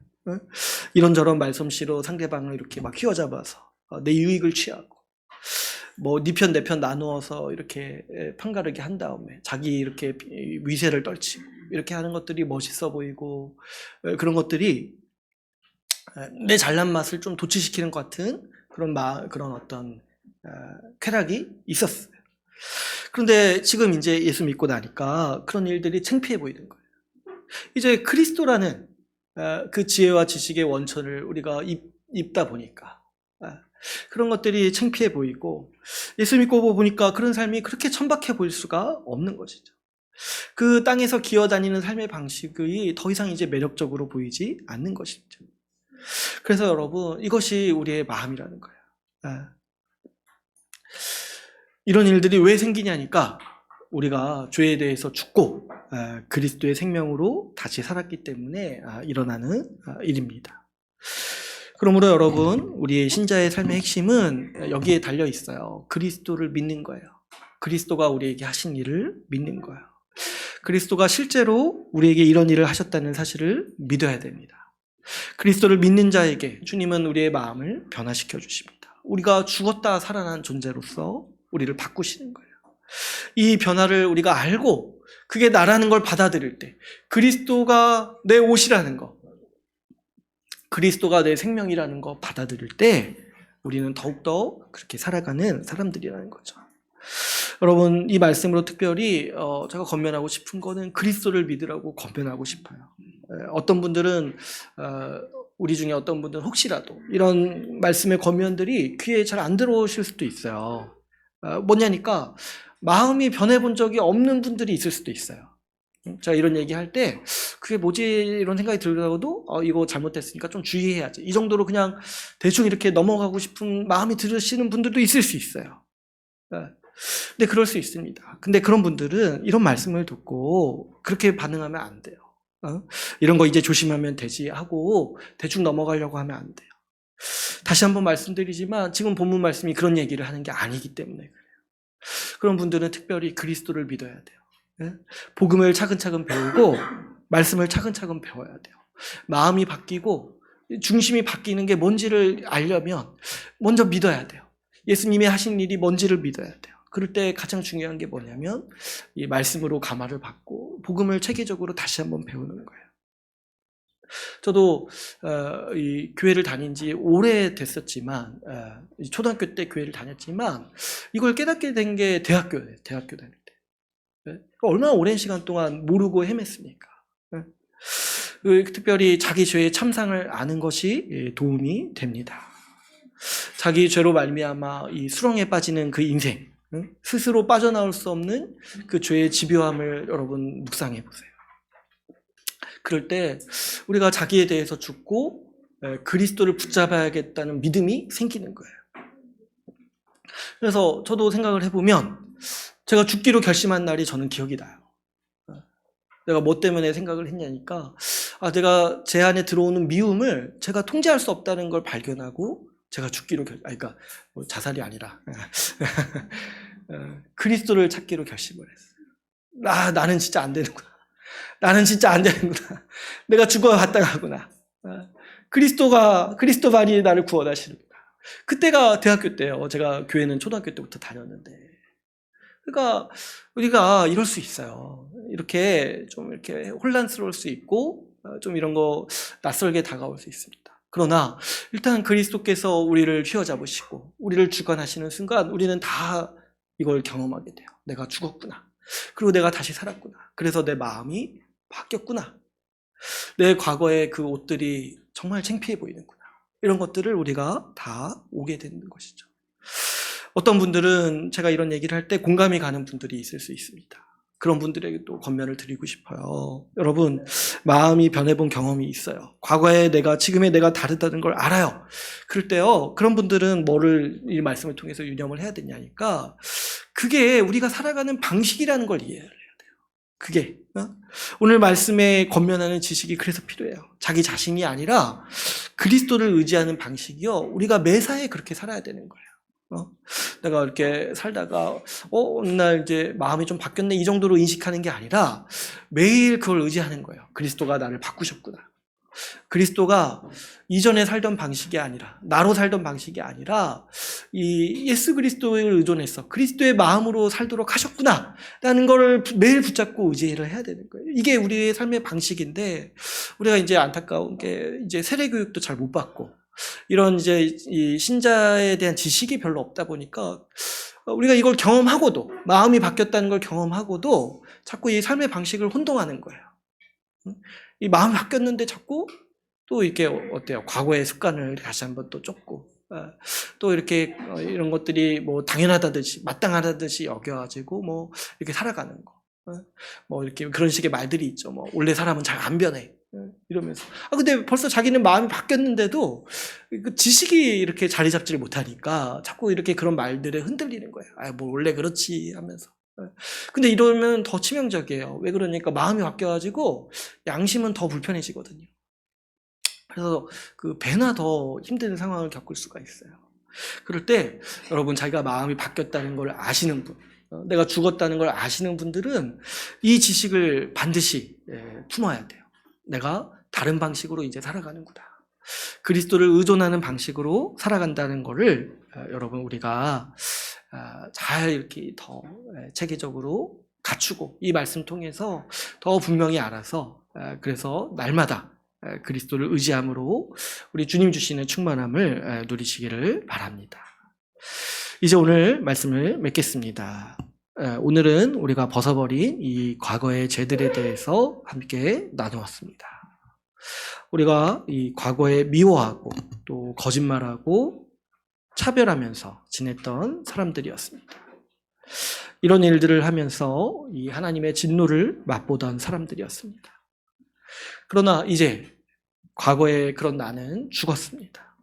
이런저런 말솜씨로 상대방을 이렇게 막 휘어잡아서 내 유익을 취하고 뭐 네 편 내 편 나누어서 이렇게 판가르게 한 다음에 자기 이렇게 위세를 떨치고 이렇게 하는 것들이 멋있어 보이고 그런 것들이 내 잘난 맛을 좀 도취시키는 것 같은 그런 어떤 쾌락이 있었어요. 그런데 지금 이제 예수 믿고 나니까 그런 일들이 창피해 보이는 거예요. 이제 그리스도라는 그 지혜와 지식의 원천을 우리가 입다 보니까 그런 것들이 창피해 보이고 예수 믿고 보니까 그런 삶이 그렇게 천박해 보일 수가 없는 것이죠. 그 땅에서 기어다니는 삶의 방식이 더 이상 이제 매력적으로 보이지 않는 것이죠. 그래서 여러분, 이것이 우리의 마음이라는 거예요. 이런 일들이 왜 생기냐니까 우리가 죄에 대해서 죽고 그리스도의 생명으로 다시 살았기 때문에 일어나는 일입니다. 그러므로 여러분, 우리의 신자의 삶의 핵심은 여기에 달려 있어요. 그리스도를 믿는 거예요. 그리스도가 우리에게 하신 일을 믿는 거예요. 그리스도가 실제로 우리에게 이런 일을 하셨다는 사실을 믿어야 됩니다. 그리스도를 믿는 자에게 주님은 우리의 마음을 변화시켜 주십니다. 우리가 죽었다 살아난 존재로서 우리를 바꾸시는 거예요. 이 변화를 우리가 알고 그게 나라는 걸 받아들일 때, 그리스도가 내 옷이라는 거, 그리스도가 내 생명이라는 거 받아들일 때 우리는 더욱더 그렇게 살아가는 사람들이라는 거죠. 여러분, 이 말씀으로 특별히 제가 권면하고 싶은 거는 그리스도를 믿으라고 권면하고 싶어요. 어떤 분들은 우리 중에 어떤 분들은 혹시라도 이런 말씀의 권면들이 귀에 잘 안 들어오실 수도 있어요. 뭐냐니까 마음이 변해본 적이 없는 분들이 있을 수도 있어요. 제가 이런 얘기할 때 그게 뭐지 이런 생각이 들더라도 이거 잘못됐으니까 좀 주의해야지, 이 정도로 그냥 대충 이렇게 넘어가고 싶은 마음이 들으시는 분들도 있을 수 있어요. 근데 그럴 수 있습니다. 근데 그런 분들은 이런 말씀을 듣고 그렇게 반응하면 안 돼요. 이런 거 이제 조심하면 되지 하고 대충 넘어가려고 하면 안 돼요. 다시 한번 말씀드리지만 지금 본문 말씀이 그런 얘기를 하는 게 아니기 때문에 그래요. 그런 분들은 특별히 그리스도를 믿어야 돼요. 복음을 차근차근 배우고 말씀을 차근차근 배워야 돼요. 마음이 바뀌고 중심이 바뀌는 게 뭔지를 알려면 먼저 믿어야 돼요. 예수님이 하신 일이 뭔지를 믿어야 돼요. 그럴 때 가장 중요한 게 뭐냐면 이 말씀으로 감화를 받고 복음을 체계적으로 다시 한번 배우는 거예요. 저도 이 교회를 다닌 지 오래됐었지만 초등학교 때 교회를 다녔지만 이걸 깨닫게 된 게 대학교 다닐 때. 얼마나 오랜 시간 동안 모르고 헤맸습니까? 특별히 자기 죄의 참상을 아는 것이 도움이 됩니다. 자기 죄로 말미암아 이 수렁에 빠지는 그 인생, 스스로 빠져나올 수 없는 그 죄의 집요함을 여러분 묵상해 보세요. 그럴 때 우리가 자기에 대해서 죽고 그리스도를 붙잡아야겠다는 믿음이 생기는 거예요. 그래서 저도 생각을 해보면 제가 죽기로 결심한 날이 저는 기억이 나요. 내가 뭐 때문에 생각을 했냐니까 내가 제 안에 들어오는 미움을 제가 통제할 수 없다는 걸 발견하고 제가 죽기로 그러니까 뭐 자살이 아니라 그리스도를 찾기로 결심을 했어요. 나는 진짜 안 되는구나. 나는 진짜 안 되는구나. 내가 죽어 마땅하구나. 그리스도만이 나를 구원하시는구나. 그때가 대학교 때예요. 제가 교회는 초등학교 때부터 다녔는데. 그러니까 우리가 이럴 수 있어요. 이렇게 좀 이렇게 혼란스러울 수 있고 좀 이런 거 낯설게 다가올 수 있습니다. 그러나 일단 그리스도께서 우리를 휘어잡으시고 우리를 주관하시는 순간 우리는 다 이걸 경험하게 돼요. 내가 죽었구나. 그리고 내가 다시 살았구나. 그래서 내 마음이 바뀌었구나. 내 과거의 그 옷들이 정말 창피해 보이는구나. 이런 것들을 우리가 다 오게 되는 것이죠. 어떤 분들은 제가 이런 얘기를 할 때 공감이 가는 분들이 있을 수 있습니다. 그런 분들에게 또 권면을 드리고 싶어요. 여러분, 마음이 변해본 경험이 있어요. 과거의 내가, 지금의 내가 다르다는 걸 알아요. 그럴 때요, 그런 분들은 뭐를 이 말씀을 통해서 유념을 해야 되냐니까 그게 우리가 살아가는 방식이라는 걸 이해를 해야 돼요. 그게 오늘 말씀에 권면하는 지식이 그래서 필요해요. 자기 자신이 아니라 그리스도를 의지하는 방식이요, 우리가 매사에 그렇게 살아야 되는 거예요. 내가 이렇게 살다가 어느 날 이제 마음이 좀 바뀌었네 이 정도로 인식하는 게 아니라 매일 그걸 의지하는 거예요. 그리스도가 나를 바꾸셨구나. 그리스도가 이전에 살던 방식이 아니라, 나로 살던 방식이 아니라 이 예수 그리스도를 의존해서 그리스도의 마음으로 살도록 하셨구나 라는 걸 매일 붙잡고 의지를 해야 되는 거예요. 이게 우리의 삶의 방식인데, 우리가 이제 안타까운 게 이제 세례 교육도 잘 못 받고 이런 이제 이 신자에 대한 지식이 별로 없다 보니까 우리가 이걸 경험하고도, 마음이 바뀌었다는 걸 경험하고도 자꾸 이 삶의 방식을 혼동하는 거예요. 이 마음이 바뀌었는데 자꾸 또 이렇게 어때요? 과거의 습관을 다시 한번 또 쫓고, 또 이렇게 이런 것들이 뭐 당연하다듯이, 마땅하다듯이 여겨가지고 뭐 이렇게 살아가는 거. 뭐 이렇게 그런 식의 말들이 있죠. 뭐 원래 사람은 잘 안 변해. 이러면서. 근데 벌써 자기는 마음이 바뀌었는데도 그 지식이 이렇게 자리 잡지를 못하니까 자꾸 이렇게 그런 말들에 흔들리는 거예요. 뭐 원래 그렇지 하면서. 근데 이러면 더 치명적이에요. 왜 그러니까 마음이 바뀌어가지고 양심은 더 불편해지거든요. 그래서 그 배나 더 힘든 상황을 겪을 수가 있어요. 그럴 때 여러분, 자기가 마음이 바뀌었다는 걸 아시는 분, 내가 죽었다는 걸 아시는 분들은 이 지식을 반드시 품어야 돼요. 내가 다른 방식으로 이제 살아가는구나. 그리스도를 의존하는 방식으로 살아간다는 거를 여러분, 우리가 잘 이렇게 더 체계적으로 갖추고 이 말씀 통해서 더 분명히 알아서, 그래서 날마다 그리스도를 의지함으로 우리 주님 주시는 충만함을 누리시기를 바랍니다. 이제 오늘 말씀을 맺겠습니다. 오늘은 우리가 벗어버린 이 과거의 죄들에 대해서 함께 나누었습니다. 우리가 이 과거에 미워하고 또 거짓말하고 차별하면서 지냈던 사람들이었습니다. 이런 일들을 하면서 이 하나님의 진노를 맛보던 사람들이었습니다. 그러나 이제 과거의 그런 나는 죽었습니다.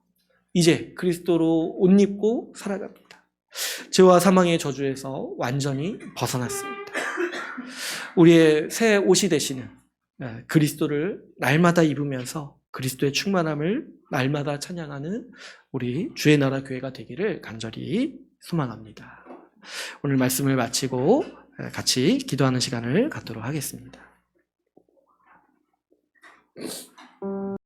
이제 그리스도로 옷 입고 살아갑니다. 죄와 사망의 저주에서 완전히 벗어났습니다. 우리의 새 옷이 되시는 그리스도를 날마다 입으면서 그리스도의 충만함을 날마다 찬양하는 우리 주의 나라 교회가 되기를 간절히 소망합니다. 오늘 말씀을 마치고 같이 기도하는 시간을 갖도록 하겠습니다.